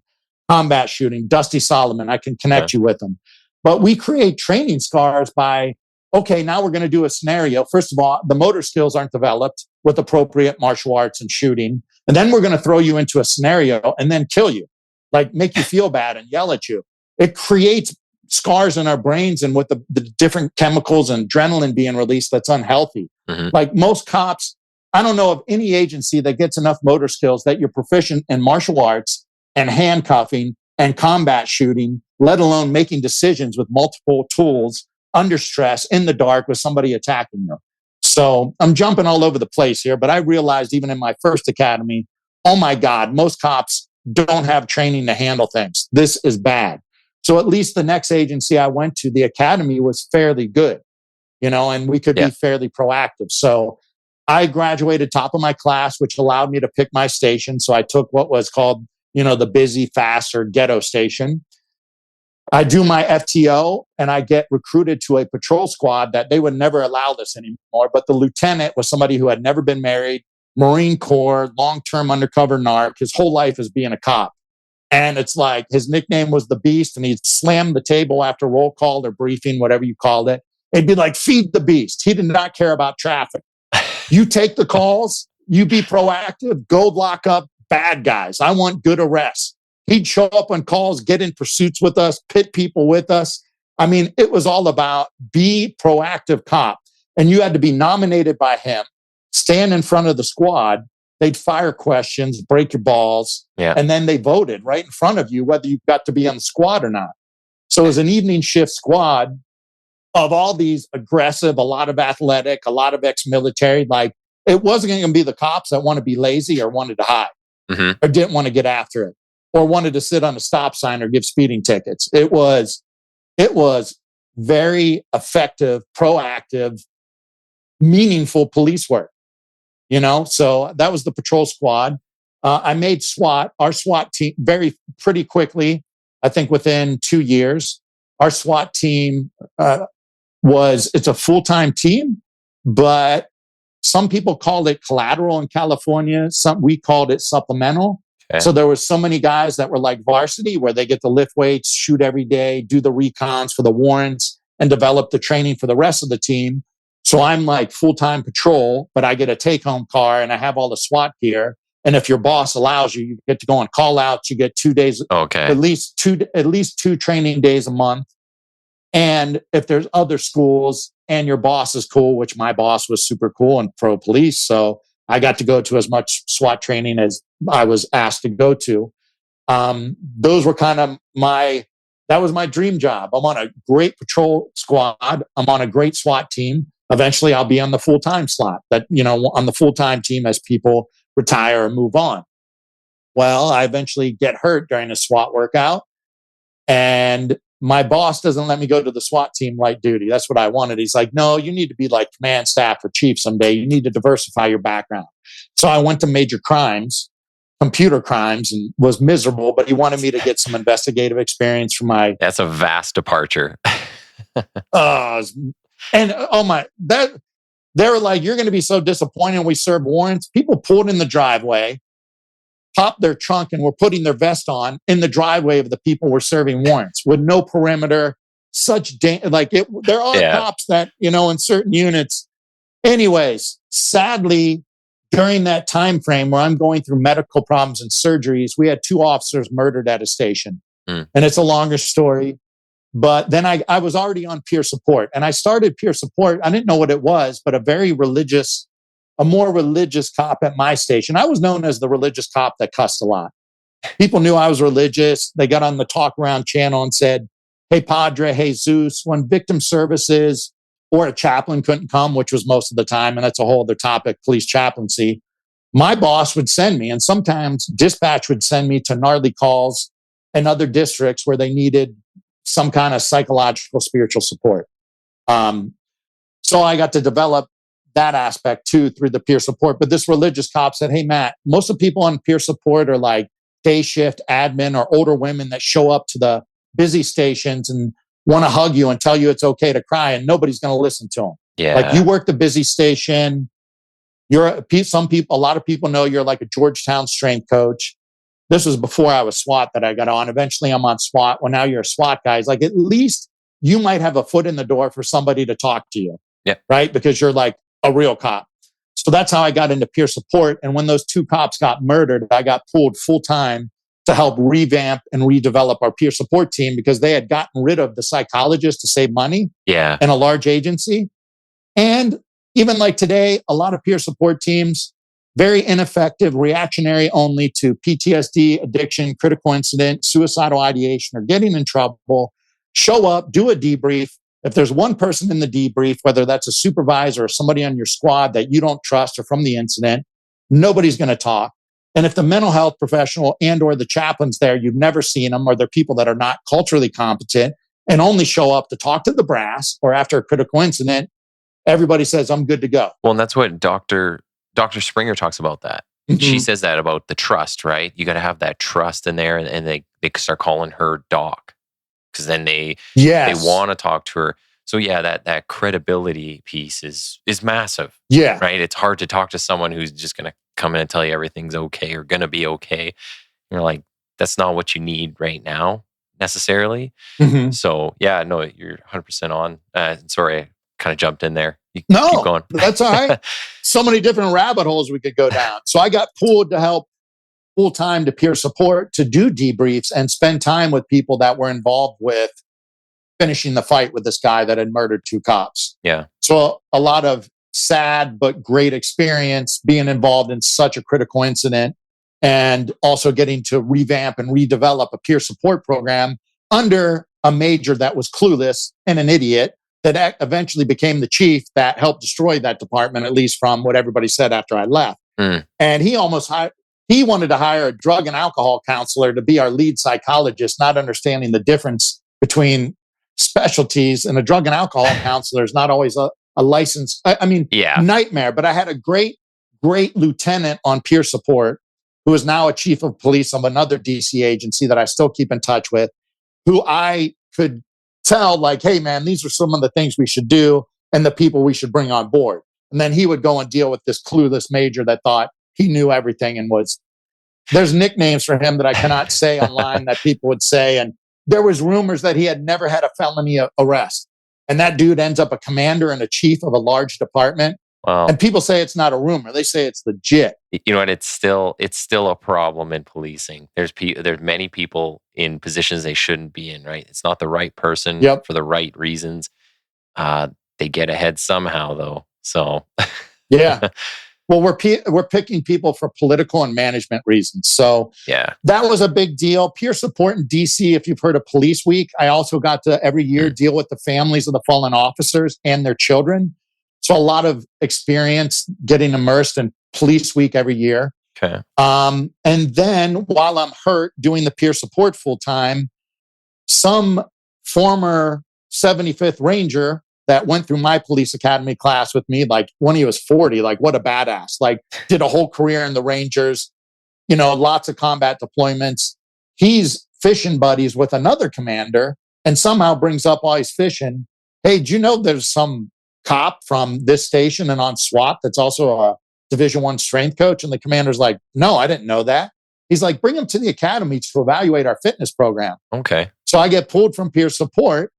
combat shooting, Dusty Solomon, I can connect you with him. But we create training scars by, okay, now we're going to do a scenario. First of all, the motor skills aren't developed with appropriate martial arts and shooting. And then we're going to throw you into a scenario and then kill you, like make you feel bad and yell at you. It creates scars in our brains, and with the different chemicals and adrenaline being released, that's unhealthy. Like most cops, I don't know of any agency that gets enough motor skills that you're proficient in martial arts and handcuffing and combat shooting, let alone making decisions with multiple tools under stress in the dark with somebody attacking you. So I'm jumping all over the place here, but I realized even in my first academy, oh my God, most cops don't have training to handle things. This is bad. So at least the next agency I went to, the academy was fairly good, and we could be fairly proactive. So I graduated top of my class, which allowed me to pick my station. So I took what was called, the busy, fast, or ghetto station. I do my FTO and I get recruited to a patrol squad that they would never allow this anymore. But the lieutenant was somebody who had never been married, Marine Corps, long-term undercover narc. His whole life is being a cop. And it's like his nickname was the Beast, and he'd slam the table after roll call or briefing, whatever you called it. It'd be like, feed the beast. He did not care about traffic. You take the calls, you be proactive, go lock up bad guys. I want good arrests. He'd show up on calls, get in pursuits with us, pit people with us. I mean, it was all about be proactive cop. And you had to be nominated by him, stand in front of the squad. They'd fire questions, break your balls, and then they voted right in front of you whether you got to be on the squad or not. So as an evening shift squad of all these aggressive, a lot of athletic, a lot of ex-military, like it wasn't going to be the cops that want to be lazy or wanted to hide or didn't want to get after it or wanted to sit on a stop sign or give speeding tickets. It was very effective, proactive, meaningful police work. So that was the patrol squad. I made SWAT, our SWAT team, pretty quickly. I think within 2 years, our SWAT team it's a full-time team, but some people called it collateral in California. We called it supplemental. Okay. So there was so many guys that were like varsity, where they get to lift weights, shoot every day, do the recons for the warrants, and develop the training for the rest of the team. So I'm like full-time patrol, but I get a take-home car and I have all the SWAT gear. And if your boss allows you, you get to go on call outs. You get 2 days, at least two training days a month. And if there's other schools and your boss is cool, which my boss was super cool and pro police, so I got to go to as much SWAT training as I was asked to go to. Those were kind of that was my dream job. I'm on a great patrol squad. I'm on a great SWAT team. Eventually, I'll be on the full-time slot on the full-time team as people retire or move on. Well, I eventually get hurt during a SWAT workout, and my boss doesn't let me go to the SWAT team light duty. That's what I wanted. He's like, no, you need to be like command staff or chief someday. You need to diversify your background. So I went to major crimes, computer crimes, and was miserable, but he wanted me to get some investigative experience for my... That's a vast departure. And they were like, you're going to be so disappointed when we serve warrants. People pulled in the driveway, popped their trunk, and were putting their vest on in the driveway of the people we're serving warrants with no perimeter. There are cops that, in certain units. Anyways, sadly, during that time frame where I'm going through medical problems and surgeries, we had 2 officers murdered at a station. And it's a longer story. But then I was already on peer support, and I started peer support. I didn't know what it was, but a more religious cop at my station. I was known as the religious cop that cussed a lot. People knew I was religious. They got on the Talk Around channel and said, hey, Padre, hey, Zeus, when victim services or a chaplain couldn't come, which was most of the time, and that's a whole other topic, police chaplaincy, my boss would send me, and sometimes dispatch would send me to gnarly calls and other districts where they needed some kind of psychological, spiritual support. So I got to develop that aspect too through the peer support. But this religious cop said, hey, Matt, most of the people on peer support are like day shift admin or older women that show up to the busy stations and want to hug you and tell you it's okay to cry, and nobody's going to listen to them. Yeah. Like, you work the busy station. A lot of people know you're like a Georgetown strength coach. This was before I was SWAT that I got on. Eventually I'm on SWAT. Well, now you're a SWAT guy. It's like, at least you might have a foot in the door for somebody to talk to you. Yeah. Right? Because you're like a real cop. So that's how I got into peer support. And when those 2 cops got murdered, I got pulled full time to help revamp and redevelop our peer support team, because they had gotten rid of the psychologist to save money in a large agency. And even like today, a lot of peer support teams, very ineffective, reactionary only to PTSD, addiction, critical incident, suicidal ideation, or getting in trouble. Show up, do a debrief. If there's one person in the debrief, whether that's a supervisor or somebody on your squad that you don't trust or from the incident, nobody's going to talk. And if the mental health professional and or the chaplain's there, you've never seen them, or they're people that are not culturally competent and only show up to talk to the brass, or after a critical incident, everybody says, I'm good to go. Well, and that's what Dr. Springer talks about that. Mm-hmm. She says that about the trust, right? You got to have that trust in there, and they start calling her doc, because then they want to talk to her. So that credibility piece is massive. Yeah. Right? It's hard to talk to someone who's just going to come in and tell you everything's okay or going to be okay. You're like, that's not what you need right now necessarily. Mm-hmm. So you're 100% on. Sorry, I kind of jumped in there. Keep going. That's all right. So many different rabbit holes we could go down. So I got pulled to help full time to peer support, to do debriefs and spend time with people that were involved with finishing the fight with this guy that had murdered 2 cops. Yeah. So a lot of sad but great experience being involved in such a critical incident, and also getting to revamp and redevelop a peer support program under a major that was clueless and an idiot, that eventually became the chief that helped destroy that department, at least from what everybody said after I left. And he wanted to hire a drug and alcohol counselor to be our lead psychologist, not understanding the difference between specialties. And a drug and alcohol counselor is not always a license. Nightmare. But I had a great lieutenant on peer support, who is now a chief of police of another DC agency that I still keep in touch with, who I could tell, like, hey, man, these are some of the things we should do and the people we should bring on board. And then he would go and deal with this clueless major that thought he knew everything and there's nicknames for him that I cannot say online that people would say. And there was rumors that he had never had a felony arrest. And that dude ends up a commander and a chief of a large department. Wow. And people say it's not a rumor. They say it's legit. You know what? It's still a problem in policing. There's many people in positions they shouldn't be in, right? It's not the right person for the right reasons. They get ahead somehow, though. So yeah. Well, we're picking people for political and management reasons. So that was a big deal. Peer support in DC, if you've heard of Police Week, I also got to every year deal with the families of the fallen officers and their children. So a lot of experience getting immersed in Police Week every year. Okay. And then while I'm hurt doing the peer support full time, some former 75th Ranger that went through my police academy class with me, like when he was 40, like what a badass, like did a whole career in the Rangers, lots of combat deployments. He's fishing buddies with another commander and somehow brings up while he's fishing, hey, do you know there's some cop from this station and on SWAT that's also a Division I strength coach? And the commander's like, no, I didn't know that. He's like, bring him to the academy to evaluate our fitness program. Okay. So I get pulled from peer support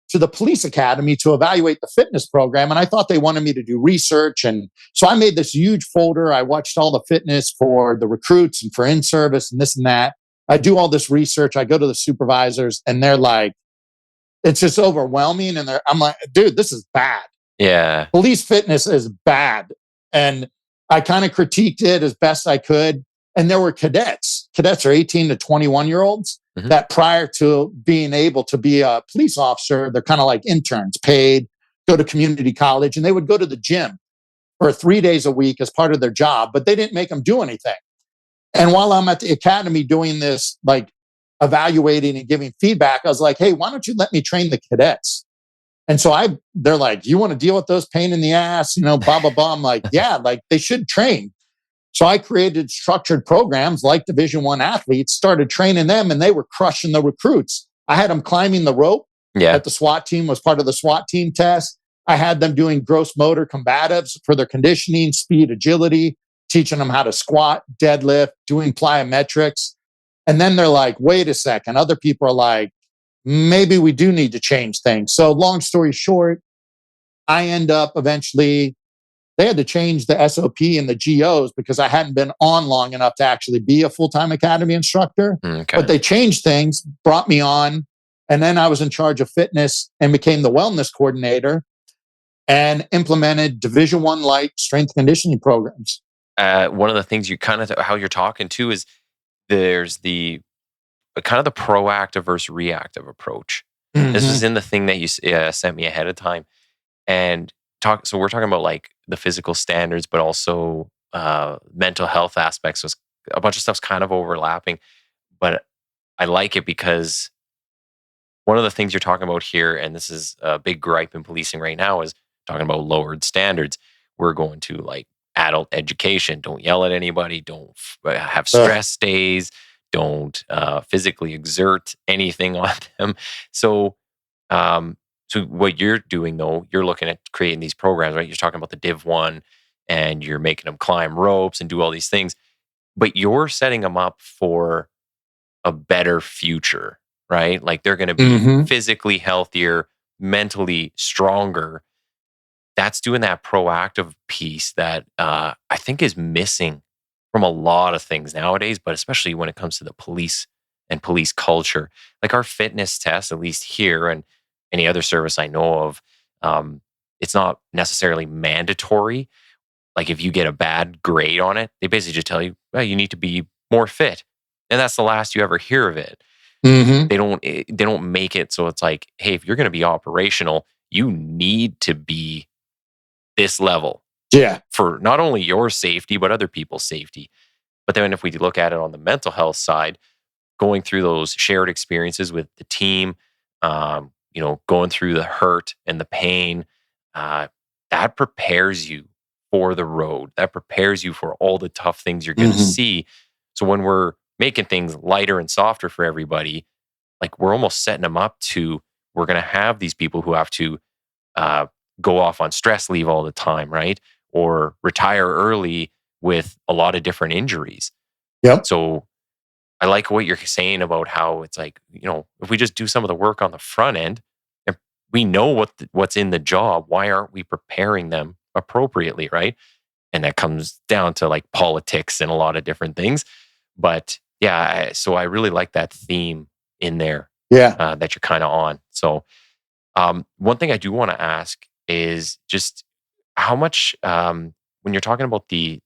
to the police academy to evaluate the fitness program. And I thought they wanted me to do research. And so I made this huge folder. I watched all the fitness for the recruits and for in-service and this and that. I do all this research. I go to the supervisors and they're like, it's just overwhelming. And I'm like, dude, this is bad. Yeah. Police fitness is bad. And I kind of critiqued it as best I could. And there were cadets. Cadets are 18 to 21-year-olds that prior to being able to be a police officer, they're kind of like interns, paid, go to community college, and they would go to the gym for 3 days a week as part of their job, but they didn't make them do anything. And while I'm at the academy doing this, like evaluating and giving feedback, I was like, hey, why don't you let me train the cadets? And so they're like, you want to deal with those pain in the ass, blah, blah, blah. I'm like, yeah, like they should train. So I created structured programs like Division I athletes, started training them, and they were crushing the recruits. I had them climbing the rope that the SWAT team was part of the SWAT team test. I had them doing gross motor combatives for their conditioning, speed, agility, teaching them how to squat, deadlift, doing plyometrics. And then they're like, wait a second. Other people are like, maybe we do need to change things. So long story short, I end up eventually, they had to change the SOP and the GOs because I hadn't been on long enough to actually be a full-time academy instructor. Okay. But they changed things, brought me on, and then I was in charge of fitness and became the wellness coordinator and implemented Division I light strength conditioning programs. One of the things you kind of, how you're talking to is there's the kind of the proactive versus reactive approach. This was in the thing that you sent me ahead of time. And so we're talking about like the physical standards, but also mental health aspects. So a bunch of stuff's kind of overlapping, but I like it because one of the things you're talking about here, and this is a big gripe in policing right now, is talking about lowered standards. We're going to like adult education. Don't yell at anybody. Don't have stress days. Don't physically exert anything on them. So what you're doing, though, you're looking at creating these programs, right? You're talking about the Div 1 and you're making them climb ropes and do all these things, but you're setting them up for a better future, right? Like they're going to be physically healthier, mentally stronger. That's doing that proactive piece that I think is missing from a lot of things nowadays, but especially when it comes to the police and police culture. Like our fitness tests, at least here and any other service I know of, it's not necessarily mandatory. Like if you get a bad grade on it, they basically just tell you, well, you need to be more fit. And that's the last you ever hear of it. They don't make it so it's like, hey, if you're going to be operational, you need to be this level. Yeah. For not only your safety, but other people's safety. But then if we look at it on the mental health side, going through those shared experiences with the team, going through the hurt and the pain, that prepares you for the road. That prepares you for all the tough things you're going to see. So when we're making things lighter and softer for everybody, like we're almost setting them up to, we're going to have these people who have to go off on stress leave all the time, right? Or retire early with a lot of different injuries. Yep. So I like what you're saying about how it's like, if we just do some of the work on the front end, and we know what's in the job, why aren't we preparing them appropriately, right? And that comes down to like politics and a lot of different things. But yeah, so I really like that theme in there. Yeah. That you're kind of on. So one thing I do want to ask is just how much, when you're talking about the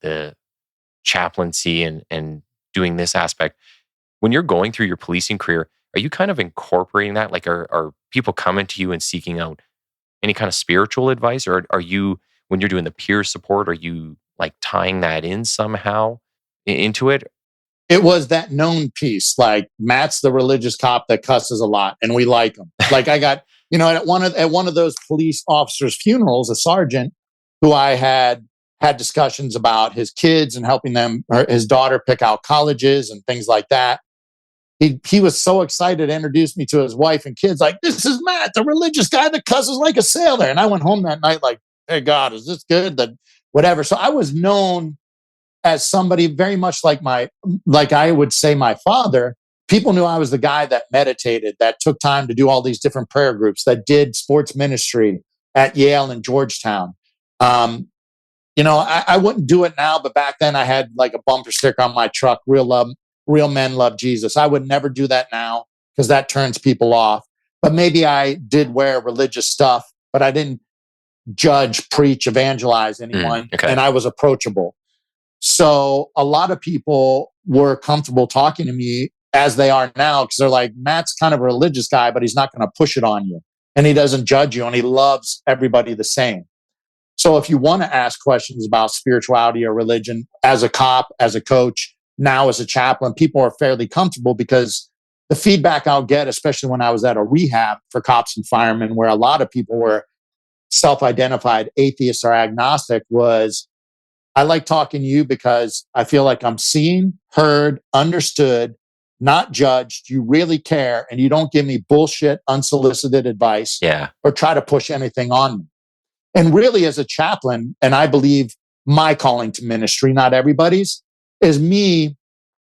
chaplaincy and doing this aspect, when you're going through your policing career, are you kind of incorporating that? Like, are people coming to you and seeking out any kind of spiritual advice? Or are you, when you're doing the peer support, are you like tying that in somehow into it? It was that known piece. Like Matt's the religious cop that cusses a lot and we like him. Like I got, at one of those police officers' funerals, a sergeant who I had discussions about his kids and helping them, or his daughter pick out colleges and things like that. he was so excited to introduce me to his wife and kids. Like, this is Matt, the religious guy that cusses like a sailor. And I went home that night like, hey, God, is this good? That whatever. So I was known as somebody very much like I would say my father. People knew I was the guy that meditated, that took time to do all these different prayer groups, that did sports ministry at Yale and Georgetown. I wouldn't do it now, but back then I had like a bumper sticker on my truck, real men love Jesus. I would never do that now because that turns people off. But maybe I did wear religious stuff, but I didn't judge, preach, evangelize anyone. Okay. And I was approachable. So a lot of people were comfortable talking to me as they are now because they're like, Matt's kind of a religious guy, but he's not going to push it on you. And he doesn't judge you and he loves everybody the same. So if you want to ask questions about spirituality or religion as a cop, as a coach, now as a chaplain, people are fairly comfortable because the feedback I'll get, especially when I was at a rehab for cops and firemen, where a lot of people were self-identified atheists or agnostic, was, I like talking to you because I feel like I'm seen, heard, understood, not judged. You really care and you don't give me bullshit, unsolicited advice or try to push anything on me. And really, as a chaplain, and I believe my calling to ministry, not everybody's, is me.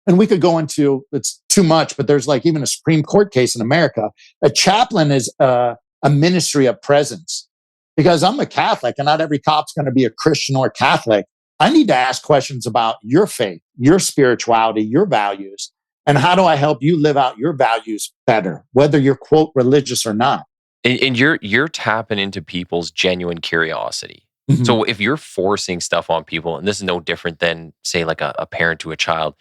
And we could go into, it's too much, but there's like even a Supreme Court case in America. A chaplain is a ministry of presence. Because I'm a Catholic and not every cop's going to be a Christian or Catholic. I need to ask questions about your faith, your spirituality, your values, and how do I help you live out your values better, whether you're, quote, religious or not. And you're tapping into people's genuine curiosity. Mm-hmm. So if you're forcing stuff on people, and this is no different than, say, like a parent to a child,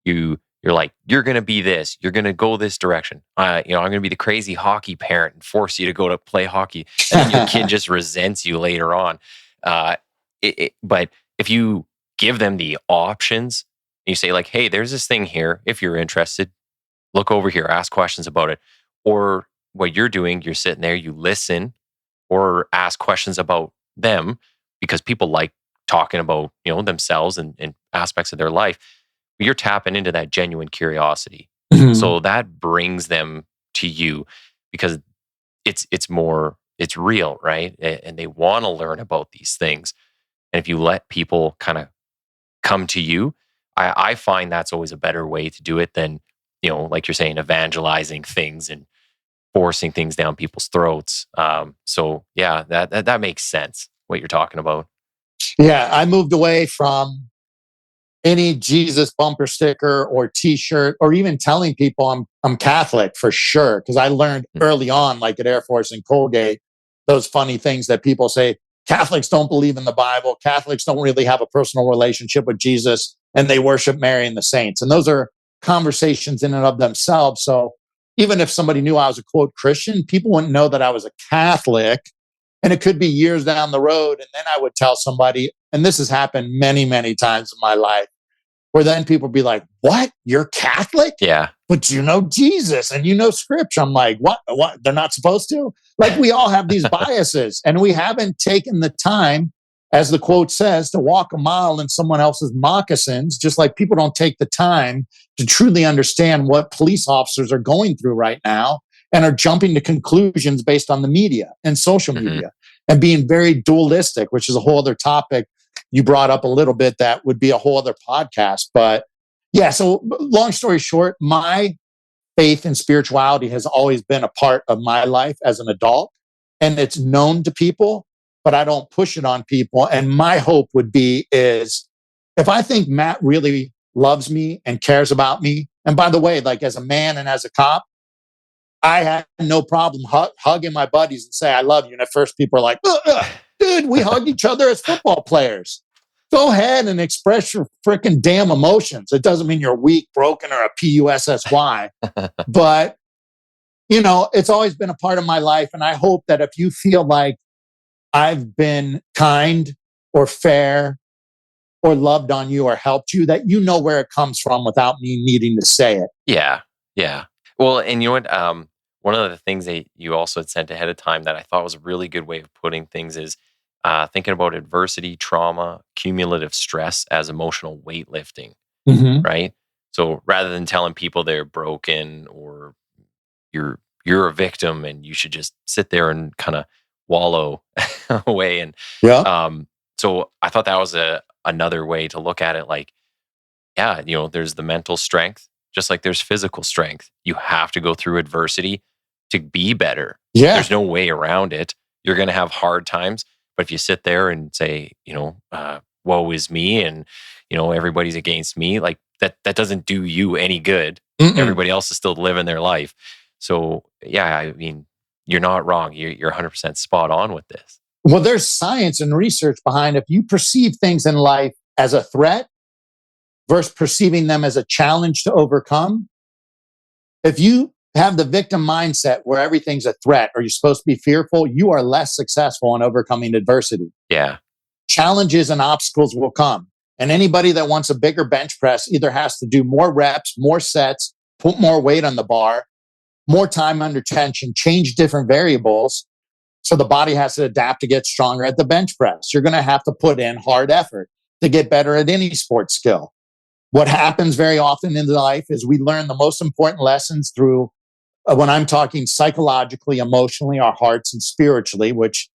you're like, you're going to be this, you're going to go this direction. I'm going to be the crazy hockey parent and force you to go to play hockey. And then your kid just resents you later on. But if you give them the options, you say like, hey, there's this thing here. If you're interested, look over here, ask questions about it. Or what you're doing, you're sitting there, you listen or ask questions about them because people like talking about, themselves and aspects of their life. You're tapping into that genuine curiosity. Mm-hmm. So that brings them to you because it's real, right? And they want to learn about these things. And if you let people kind of come to you, I find that's always a better way to do it than, like you're saying, evangelizing things and forcing things down people's throats. So yeah, that makes sense, what you're talking about. Yeah, I moved away from any Jesus bumper sticker or T-shirt, or even telling people I'm Catholic for sure. Because I learned early on, like at Air Force and Colgate, those funny things that people say, Catholics don't believe in the Bible. Catholics don't really have a personal relationship with Jesus, and they worship Mary and the saints. And those are conversations in and of themselves. So even if somebody knew I was a, quote, Christian, people wouldn't know that I was a Catholic. And it could be years down the road. And then I would tell somebody, and this has happened many, many times in my life, where then people would be like, what? You're Catholic? Yeah. But you know Jesus and you know scripture. I'm like, what? They're not supposed to? Like, we all have these biases, and we haven't taken the time, as the quote says, to walk a mile in someone else's moccasins, just like people don't take the time to truly understand what police officers are going through right now and are jumping to conclusions based on the media and social media and being very dualistic, which is a whole other topic you brought up a little bit. That would be a whole other podcast. But yeah, so long story short, my faith and spirituality has always been a part of my life as an adult, and it's known to people, but I don't push it on people. And my hope would be is if I think Matt really loves me and cares about me, and by the way, like as a man and as a cop, I had no problem hugging my buddies and say, I love you. And at first people are like, dude, we hug each other as football players. Go ahead and express your freaking damn emotions. It doesn't mean you're weak, broken, or a PUSSY. But, it's always been a part of my life. And I hope that if you feel like I've been kind or fair or loved on you or helped you, that you know where it comes from without me needing to say it. Yeah. Yeah. Well, and you know what? One of the things that you also had sent ahead of time that I thought was a really good way of putting things is thinking about adversity, trauma, cumulative stress as emotional weightlifting, right? So rather than telling people they're broken or you're a victim and you should just sit there and kind of wallow away. And Yeah. so I thought that was another way to look at it. Like, yeah, there's the mental strength, just like there's physical strength. You have to go through adversity to be better. Yeah. There's no way around it. You're going to have hard times, but if you sit there and say, woe is me, and everybody's against me, like that doesn't do you any good. Everybody else is still living their life. So yeah, I mean, you're not wrong. You're 100% spot on with this. Well, there's science and research behind if you perceive things in life as a threat versus perceiving them as a challenge to overcome. If you have the victim mindset where everything's a threat or you're supposed to be fearful, you are less successful in overcoming adversity. Yeah. Challenges and obstacles will come. And anybody that wants a bigger bench press either has to do more reps, more sets, put more weight on the bar, more time under tension, change different variables. So the body has to adapt to get stronger at the bench press. You're going to have to put in hard effort to get better at any sports skill. What happens very often in life is we learn the most important lessons through, when I'm talking psychologically, emotionally, our hearts, and spiritually, which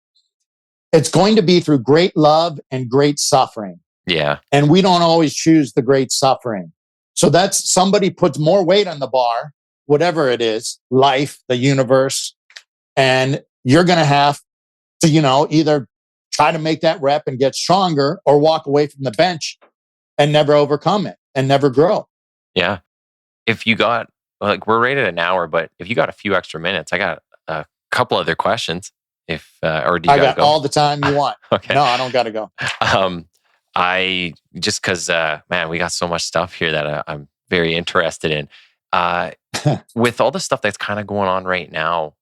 it's going to be through great love and great suffering. Yeah. And we don't always choose the great suffering. So that's somebody puts more weight on the bar, whatever it is, life, the universe, and you're going to have to, either try to make that rep and get stronger or walk away from the bench and never overcome it and never grow. Yeah. If you got, we're rated an hour, but if you got a few extra minutes, I got a couple other questions. Or do you got go? All the time you want. Okay. No, I don't got to go. I just because, man, we got so much stuff here that I'm very interested in. With all the stuff that's kind of going on right now,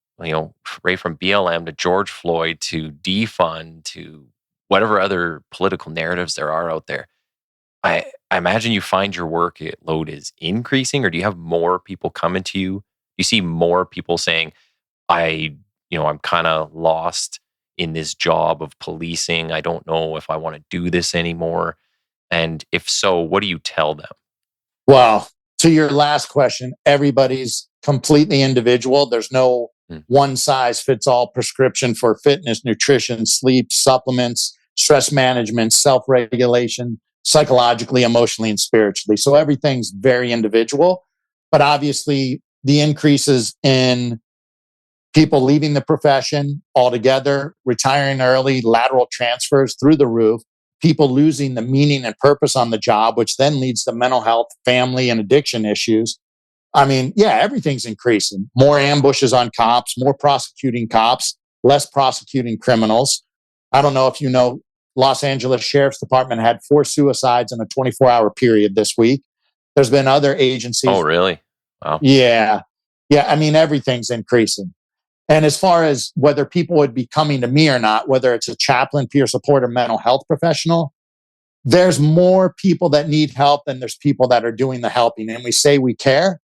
right from BLM to George Floyd to defund to whatever other political narratives there are out there, I imagine you find your workload is increasing, or do you have more people coming to you? You see more people saying, I'm kind of lost in this job of policing. I don't know if I want to do this anymore. And if so, what do you tell them? Well, to your last question, everybody's completely individual. There's no one size fits all prescription for fitness, nutrition, sleep, supplements, stress management, self-regulation, psychologically, emotionally, and spiritually. So everything's very individual. But obviously, the increases in people leaving the profession altogether, retiring early, lateral transfers through the roof, people losing the meaning and purpose on the job, which then leads to mental health, family, and addiction issues. I mean, yeah, everything's increasing. More ambushes on cops, more prosecuting cops, less prosecuting criminals. I don't know if you know, Los Angeles Sheriff's Department had 4 suicides in a 24-hour period this week. There's been other agencies. Oh, really? Wow. Yeah. Yeah. I mean, everything's increasing. And as far as whether people would be coming to me or not, whether it's a chaplain, peer support, or mental health professional, there's more people that need help than there's people that are doing the helping. And we say we care,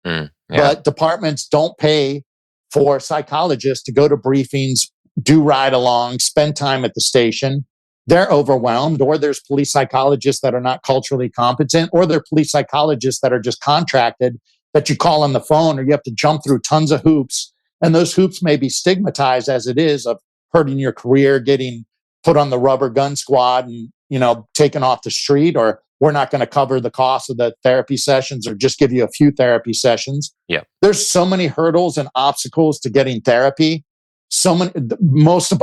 but departments don't pay for psychologists to go to briefings, do ride-alongs, spend time at the station. They're overwhelmed, or there's police psychologists that are not culturally competent, or they're police psychologists that are just contracted that you call on the phone, or you have to jump through tons of hoops. And those hoops may be stigmatized as it is of hurting your career, getting put on the rubber gun squad and, taken off the street, or we're not going to cover the cost of the therapy sessions or just give you a few therapy sessions. Yeah. There's so many hurdles and obstacles to getting therapy. So many,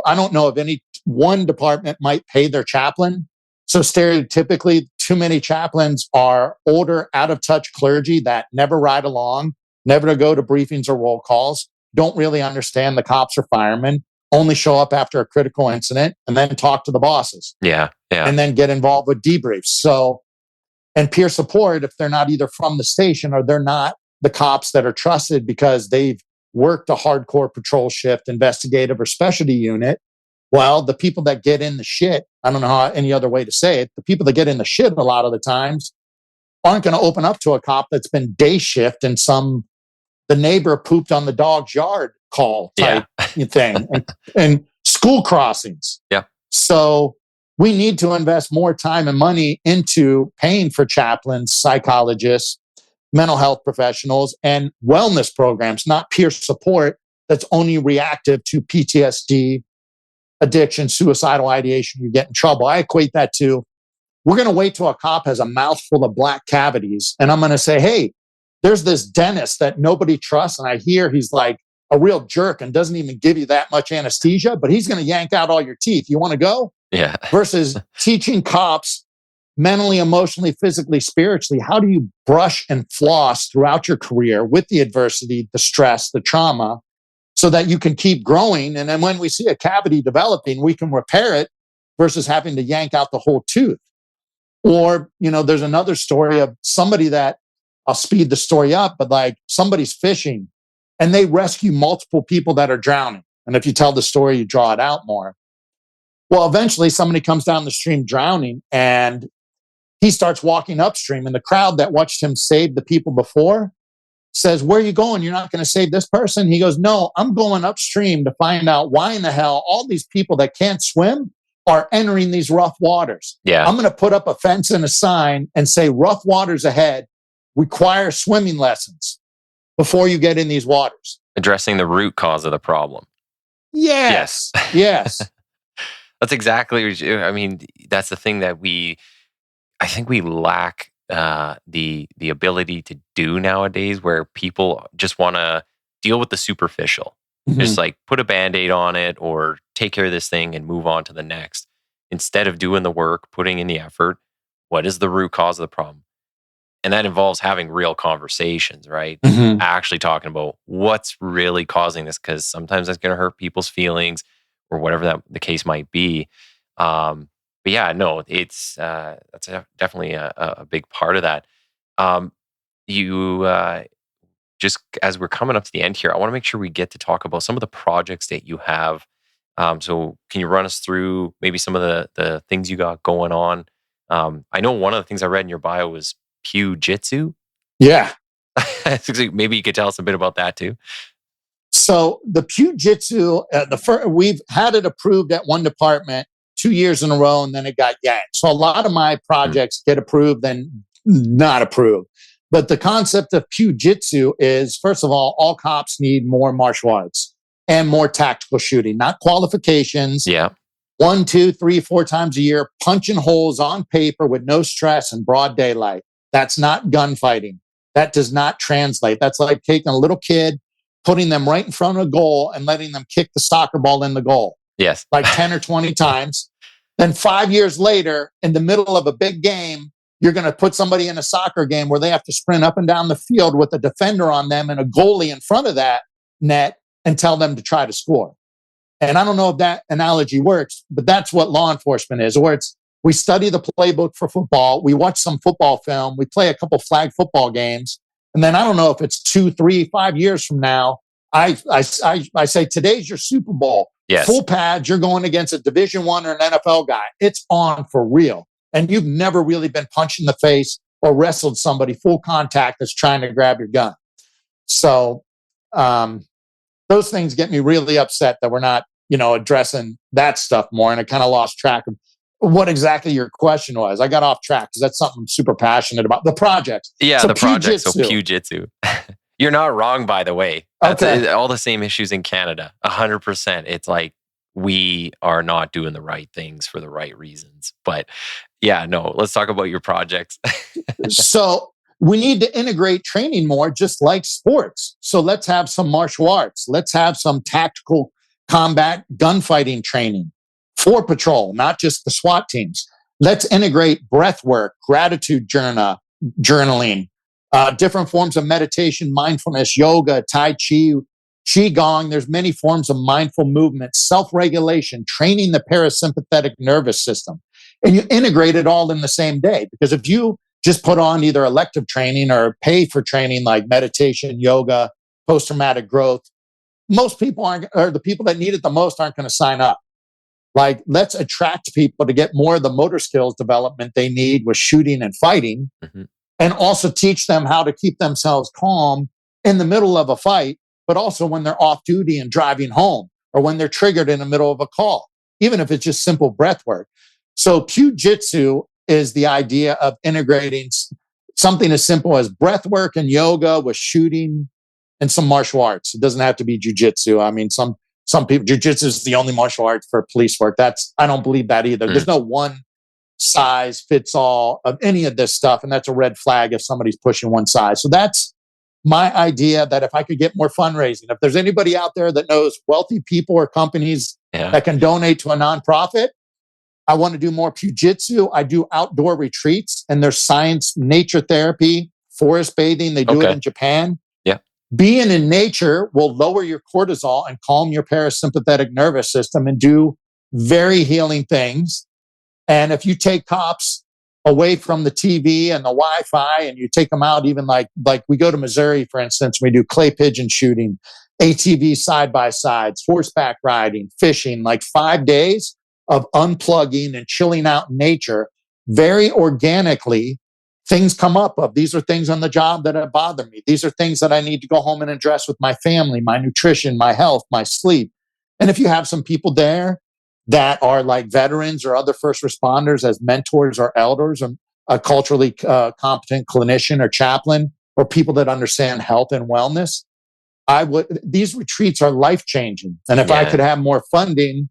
I don't know of any one department might pay their chaplain. So stereotypically, too many chaplains are older, out of touch clergy that never ride along, never go to briefings or roll calls, don't really understand the cops or firemen, only show up after a critical incident and then talk to the bosses. Yeah. And then get involved with debriefs. So, and peer support, if they're not either from the station or they're not the cops that are trusted because they've worked a hardcore patrol shift, investigative or specialty unit, well, the people that get in the shit, I don't know any other way to say it, the people that get in the shit a lot of the times aren't going to open up to a cop that's been day shift and the neighbor pooped on the dog's yard call type thing and school crossings. Yeah. So we need to invest more time and money into paying for chaplains, psychologists, mental health professionals and wellness programs, not peer support that's only reactive to PTSD, addiction, suicidal ideation, you get in trouble. I equate that to, we're going to wait till a cop has a mouthful of black cavities and I'm going to say, hey, there's this dentist that nobody trusts. And I hear he's like a real jerk and doesn't even give you that much anesthesia, but he's going to yank out all your teeth. You want to go? Yeah. Versus teaching cops mentally, emotionally, physically, spiritually, how do you brush and floss throughout your career with the adversity, the stress, the trauma, so that you can keep growing. And then when we see a cavity developing, we can repair it versus having to yank out the whole tooth. Or, there's another story of somebody that, I'll speed the story up, but like somebody's fishing and they rescue multiple people that are drowning. And if you tell the story, you draw it out more. Well, eventually somebody comes down the stream drowning and he starts walking upstream, and the crowd that watched him save the people before says, where are you going? You're not going to save this person? He goes, no, I'm going upstream to find out why in the hell all these people that can't swim are entering these rough waters. Yeah. I'm going to put up a fence and a sign and say, rough waters ahead, require swimming lessons before you get in these waters. Addressing the root cause of the problem. Yes. Yes. That's exactly, that's the thing that I think we lack the ability to do nowadays, where people just want to deal with the superficial. Mm-hmm. Just like put a Band-Aid on it or take care of this thing and move on to the next. Instead of doing the work, putting in the effort, what is the root cause of the problem? And that involves having real conversations, right? Mm-hmm. Actually talking about what's really causing this, because sometimes that's going to hurt people's feelings or whatever the case might be. But yeah, no, it's that's definitely a big part of that. Just as we're coming up to the end here, I want to make sure we get to talk about some of the projects that you have. So can you run us through maybe some of the things you got going on? I know one of the things I read in your bio was Jiu-Jitsu. Yeah. Maybe you could tell us a bit about that too. So the Jiu-Jitsu, we've had it approved at one department 2 years in a row, and then it got yanked. So a lot of my projects get approved and not approved. But the concept of Jiu-Jitsu is, first of all cops need more martial arts and more tactical shooting, not qualifications. Yeah. 1, 2, 3, 4 times a year, punching holes on paper with no stress in broad daylight. That's not gunfighting. That does not translate. That's like taking a little kid, putting them right in front of a goal and letting them kick the soccer ball in the goal. Yes. Like 10 or 20 times. Then 5 years later, in the middle of a big game, you're going to put somebody in a soccer game where they have to sprint up and down the field with a defender on them and a goalie in front of that net and tell them to try to score. And I don't know if that analogy works, but that's what law enforcement is. Or we study the playbook for football, we watch some football film, we play a couple flag football games, and then I don't know if it's 2, 3, 5 years from now, I say, today's your Super Bowl. Yes. Full pads, you're going against a Division I or an NFL guy. It's on for real. And you've never really been punched in the face or wrestled somebody full contact that's trying to grab your gun. So those things get me really upset that we're not, addressing that stuff more. And I kind of lost track of what exactly your question was. I got off track because that's something I'm super passionate about. The projects. Yeah, so the projects. So Jiu-Jitsu. You're not wrong, by the way. That's all the same issues in Canada. 100%. It's like we are not doing the right things for the right reasons. But yeah, no, let's talk about your projects. So we need to integrate training more, just like sports. So let's have some martial arts. Let's have some tactical combat gunfighting training for patrol, not just the SWAT teams. Let's integrate breath work, gratitude journaling, different forms of meditation, mindfulness, yoga, Tai Chi, Qigong. There's many forms of mindful movement, self-regulation, training the parasympathetic nervous system. And you integrate it all in the same day. Because if you just put on either elective training or pay for training like meditation, yoga, post-traumatic growth, most people or the people that need it the most aren't going to sign up. Like, let's attract people to get more of the motor skills development they need with shooting and fighting, and also teach them how to keep themselves calm in the middle of a fight, but also when they're off duty and driving home, or when they're triggered in the middle of a call, even if it's just simple breath work. So Jiu-Jitsu is the idea of integrating something as simple as breath work and yoga with shooting and some martial arts. It doesn't have to be jujitsu. I mean, some people, jujitsu is the only martial art for police work. I don't believe that either. There's no one size fits all of any of this stuff. And that's a red flag if somebody's pushing one size. So that's my idea, that if I could get more fundraising, if there's anybody out there that knows wealthy people or companies that can donate to a nonprofit, I want to do more jujitsu. I do outdoor retreats, and there's science, nature therapy, forest bathing. They do it in Japan. Yeah. Being in nature will lower your cortisol and calm your parasympathetic nervous system and do very healing things. And if you take cops away from the TV and the Wi-Fi and you take them out, even like we go to Missouri, for instance, we do clay pigeon shooting, ATV side-by-sides, horseback riding, fishing, like 5 days of unplugging and chilling out in nature. Very organically, things come up of these are things on the job that bother me. These are things that I need to go home and address with my family, my nutrition, my health, my sleep. And if you have some people there that are like veterans or other first responders as mentors or elders, or a culturally competent clinician or chaplain, or people that understand health and wellness, these retreats are life-changing. And if I could have more funding,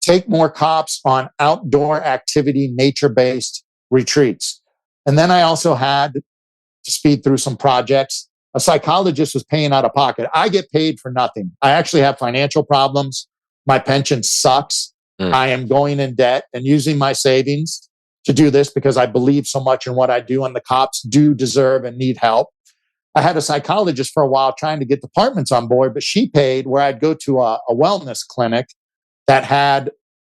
take more cops on outdoor activity, nature-based retreats. And then I also had to speed through some projects. A psychologist was paying out of pocket. I get paid for nothing. I actually have financial problems. My pension sucks. I am going in debt and using my savings to do this because I believe so much in what I do, and the cops do deserve and need help. I had a psychologist for a while trying to get departments on board, but she paid where I'd go to a wellness clinic that had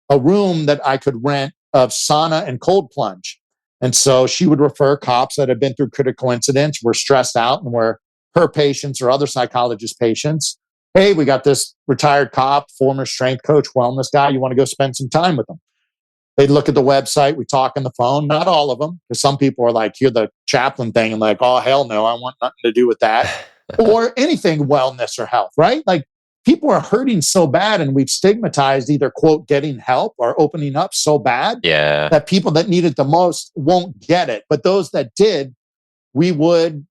a room that I could rent of sauna and cold plunge. And so she would refer cops that had been through critical incidents, were stressed out, and were her patients or other psychologist patients. Hey, we got this retired cop, former strength coach, wellness guy. You want to go spend some time with them? They'd look at the website. We talk on the phone. Not all of them, because some people are like, hear the Chaplain thing and like, oh, hell no, I want nothing to do with that. Or anything wellness or health, right? Like, people are hurting so bad, and we've stigmatized either, quote, getting help or opening up so bad that people that need it the most won't get it. But those that did, we would,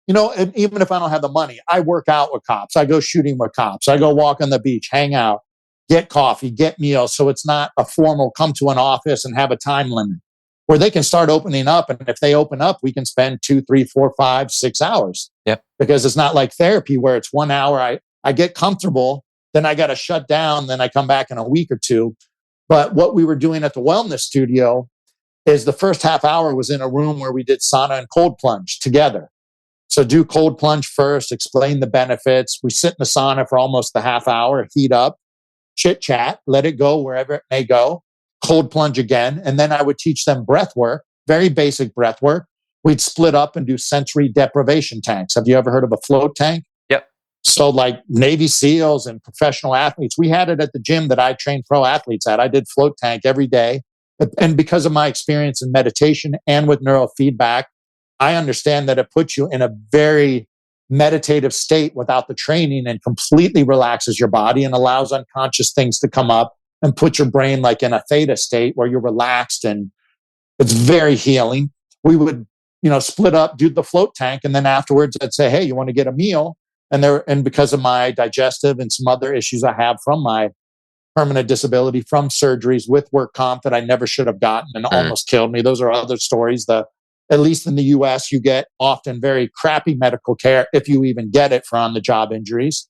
and even if I don't have the money, I work out with cops. I go shooting with cops. I go walk on the beach, hang out, get coffee, get meals. So it's not a formal come to an office and have a time limit, where they can start opening up. And if they open up, we can spend 2, 3, 4, 5, 6 hours. Because it's not like therapy where it's 1 hour. I get comfortable, then I got to shut down, then I come back in a week or two. But what we were doing at the wellness studio is the first half hour was in a room where we did sauna and cold plunge together. So do cold plunge first, explain the benefits. We sit in the sauna for almost the half hour, heat up, chit chat, let it go wherever it may go, cold plunge again. And then I would teach them breath work, very basic breath work. We'd split up and do sensory deprivation tanks. Have you ever heard of a float tank? So like Navy SEALs and professional athletes, we had it at the gym that I trained pro athletes at. I did float tank every day. And because of my experience in meditation and with neurofeedback, I understand that it puts you in a very meditative state without the training, and completely relaxes your body and allows unconscious things to come up and put your brain like in a theta state where you're relaxed, and it's very healing. We would, split up, do the float tank. And then afterwards I'd say, hey, you want to get a meal? And because of my digestive and some other issues I have from my permanent disability from surgeries with work comp that I never should have gotten and almost killed me. Those are other stories. At least in the US, you get often very crappy medical care if you even get it for on-the-job injuries.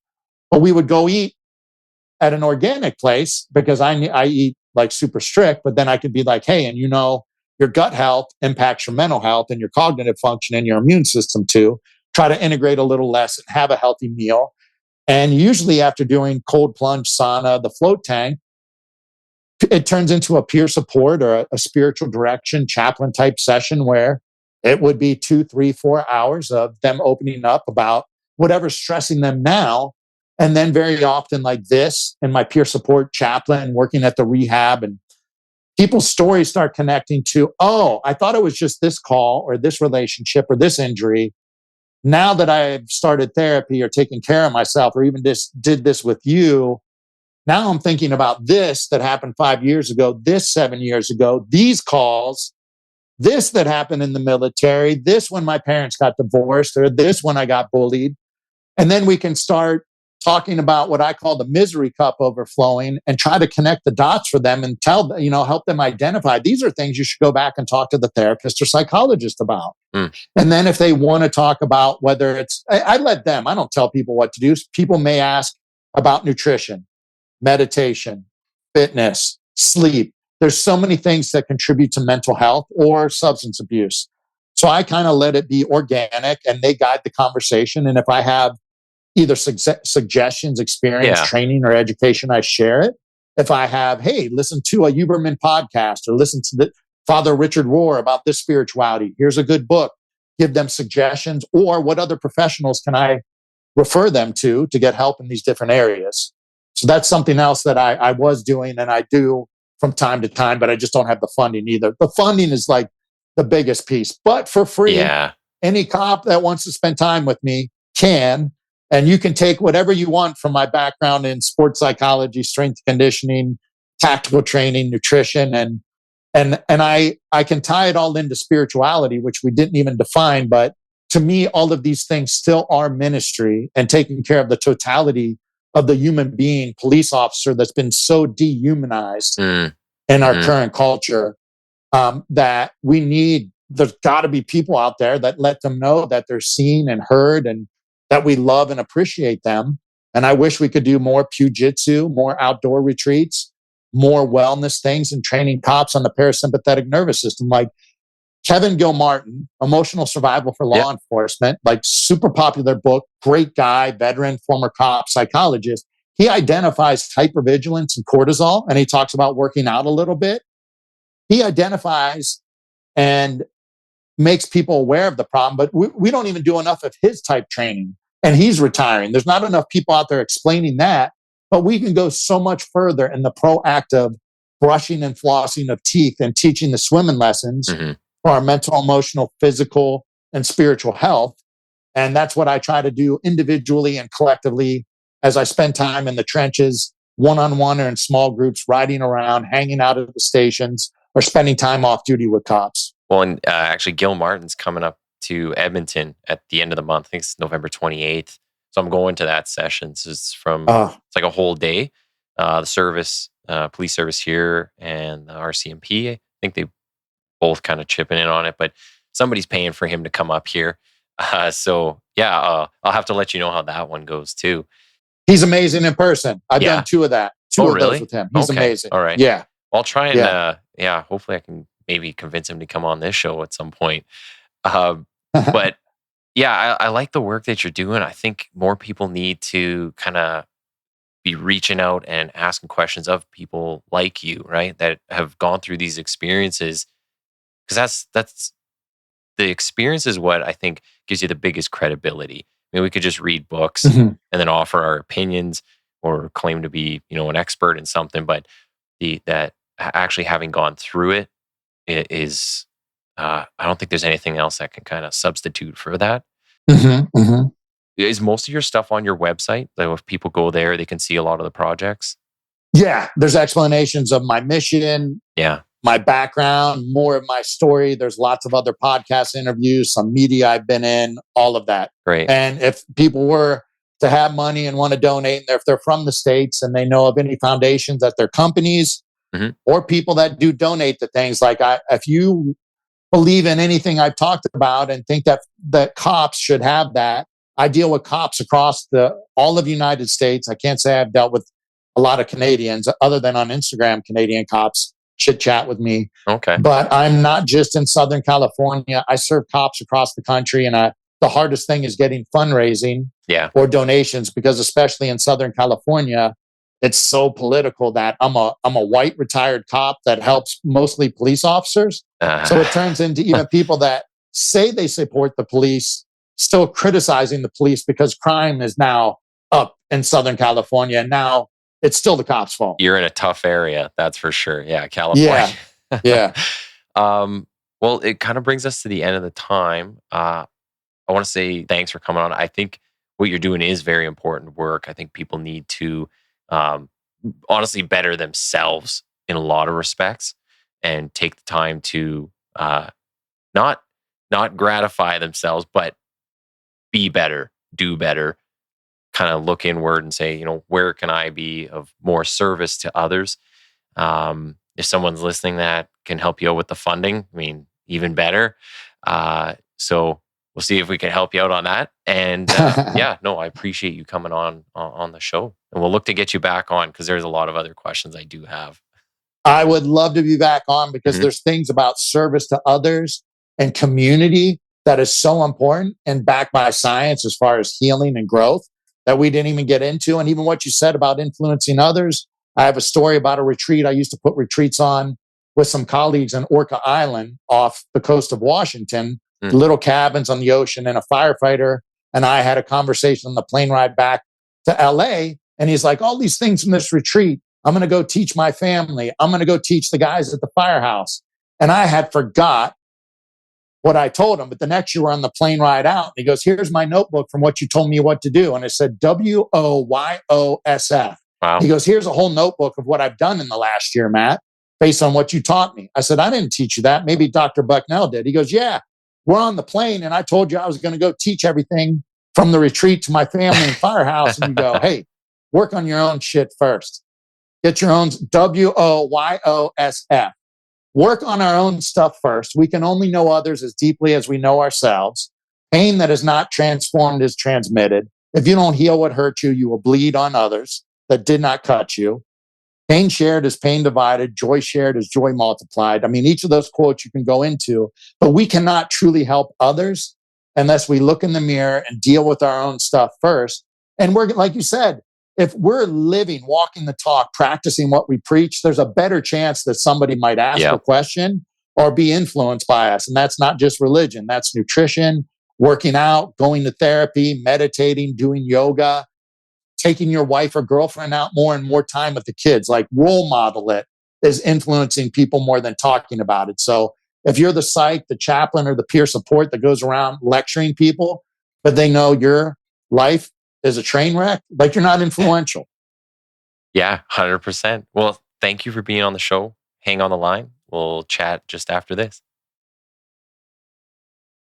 But we would go eat at an organic place because I eat like super strict, but then I could be like, hey, and your gut health impacts your mental health and your cognitive function and your immune system too. Try to integrate a little less and have a healthy meal. And usually after doing cold plunge, sauna, the float tank, it turns into a peer support or a spiritual direction chaplain type session where it would be 2, 3, 4 hours of them opening up about whatever's stressing them now. And then very often like this and my peer support chaplain working at the rehab, and people's stories start connecting to, oh, I thought it was just this call or this relationship or this injury. Now that I've started therapy or taken care of myself or even just did this with you, now I'm thinking about this that happened 5 years ago, this 7 years ago, these calls this that happened in the military, this when my parents got divorced, or this when I got bullied. And then we can start talking about what I call the misery cup overflowing and try to connect the dots for them and help them identify these are things you should go back and talk to the therapist or psychologist about. And then if they want to talk about whether I let them, I don't tell people what to do. People may ask about nutrition, meditation, fitness, sleep. There's so many things that contribute to mental health or substance abuse. So I kind of let it be organic and they guide the conversation. And if I have either suggestions, experience, training, or education, I share it. If I have, hey, listen to a Huberman podcast or listen to the Father Richard Rohr about this spirituality. Here's a good book. Give them suggestions, or what other professionals can I refer them to get help in these different areas. So that's something else that I was doing and I do from time to time, but I just don't have the funding either. The funding is like the biggest piece, but for free, any cop that wants to spend time with me can, and you can take whatever you want from my background in sports psychology, strength conditioning, tactical training, nutrition, and I can tie it all into spirituality, which we didn't even define, but to me, all of these things still are ministry and taking care of the totality of the human being, police officer that's been so dehumanized in our current culture that there's got to be people out there that let them know that they're seen and heard and that we love and appreciate them. And I wish we could do more pujitsu, more outdoor retreats, more wellness things and training cops on the parasympathetic nervous system. Like Kevin Gilmartin, Emotional Survival for Law Enforcement, like super popular book, great guy, veteran, former cop, psychologist. He identifies hypervigilance and cortisol, and he talks about working out a little bit. He identifies and makes people aware of the problem, but we don't even do enough of his type training. And he's retiring. There's not enough people out there explaining that, but we can go so much further in the proactive brushing and flossing of teeth and teaching the swimming lessons for our mental, emotional, physical, and spiritual health. And that's what I try to do individually and collectively as I spend time in the trenches, one-on-one or in small groups, riding around, hanging out at the stations, or spending time off duty with cops. Well, and actually, Gil Martin's coming up to Edmonton at the end of the month. I think it's November 28th. So I'm going to that session. So it's it's like a whole day. The service, police service here and the RCMP, I think they both kind of chipping in on it, but somebody's paying for him to come up here. I'll have to let you know how that one goes too. He's amazing in person. I've done two of those with him. He's amazing. All right. Yeah. I'll try and, hopefully I can maybe convince him to come on this show at some point. But yeah, I like the work that you're doing. I think more people need to kind of be reaching out and asking questions of people like you, right? That have gone through these experiences. Because that's the experience is what I think gives you the biggest credibility. I mean, we could just read books and then offer our opinions or claim to be, an expert in something, but that actually having gone through it is, I don't think there's anything else that can kind of substitute for that. Is most of your stuff on your website? Like if people go there, they can see a lot of the projects? Yeah, there's explanations of my mission. Yeah. My background, more of my story. There's lots of other podcast interviews, some media I've been in, all of that. Great. And if people were to have money and want to donate, if they're from the States and they know of any foundations at their companies or people that do donate to things, like if you believe in anything I've talked about and think that cops should have that, I deal with cops across all of the United States. I can't say I've dealt with a lot of Canadians other than on Instagram, Canadian cops chit chat with me. Okay. But I'm not just in Southern California. I serve cops across the country. And the hardest thing is getting fundraising or donations, because especially in Southern California, it's so political that I'm a white retired cop that helps mostly police officers. So it turns into even people that say they support the police still criticizing the police because crime is now up in Southern California. And now it's still the cops' fault. You're in a tough area, that's for sure. Yeah, California. Yeah. Well, it kind of brings us to the end of the time. I want to say thanks for coming on. I think what you're doing is very important work. I think people need to honestly better themselves in a lot of respects and take the time to not gratify themselves, but be better, do better, kind of look inward and say, where can I be of more service to others? If someone's listening that can help you out with the funding, I mean, even better. So we'll see if we can help you out on that. And I appreciate you coming on the show, and we'll look to get you back on because there's a lot of other questions I do have. I would love to be back on because there's things about service to others and community that is so important and backed by science as far as healing and growth that we didn't even get into. And even what you said about influencing others, I have a story about a retreat. I used to put retreats on with some colleagues on Orca Island off the coast of Washington, little cabins on the ocean, and a firefighter and I had a conversation on the plane ride back to LA. And he's like, all these things in this retreat, I'm going to go teach my family. I'm going to go teach the guys at the firehouse. And I had forgot what I told him. But the next year we're on the plane ride out. And he goes, here's my notebook from what you told me what to do. And it said WOYOSF. Wow. He goes, here's a whole notebook of what I've done in the last year, Matt, based on what you taught me. I said, I didn't teach you that. Maybe Dr. Bucknell did. He goes, yeah, we're on the plane. And I told you I was going to go teach everything from the retreat to my family and firehouse. And you go, hey, work on your own shit first. Get your own WOYOSF. Work on our own stuff first. We can only know others as deeply as we know ourselves. Pain that is not transformed is transmitted. If you don't heal what hurt you, you will bleed on others that did not cut you. Pain shared is pain divided. Joy shared is joy multiplied. I mean, each of those quotes you can go into, but we cannot truly help others unless we look in the mirror and deal with our own stuff first. And we're, like you said, if we're living, walking the talk, practicing what we preach, there's a better chance that somebody might ask a question or be influenced by us. And that's not just religion. That's nutrition, working out, going to therapy, meditating, doing yoga, taking your wife or girlfriend out more and more time with the kids. Like role model it is influencing people more than talking about it. So if you're the psych, the chaplain, or the peer support that goes around lecturing people, but they know your life is a train wreck, like you're not influential. Yeah, 100%. Well, thank you for being on the show. Hang on the line. We'll chat just after this.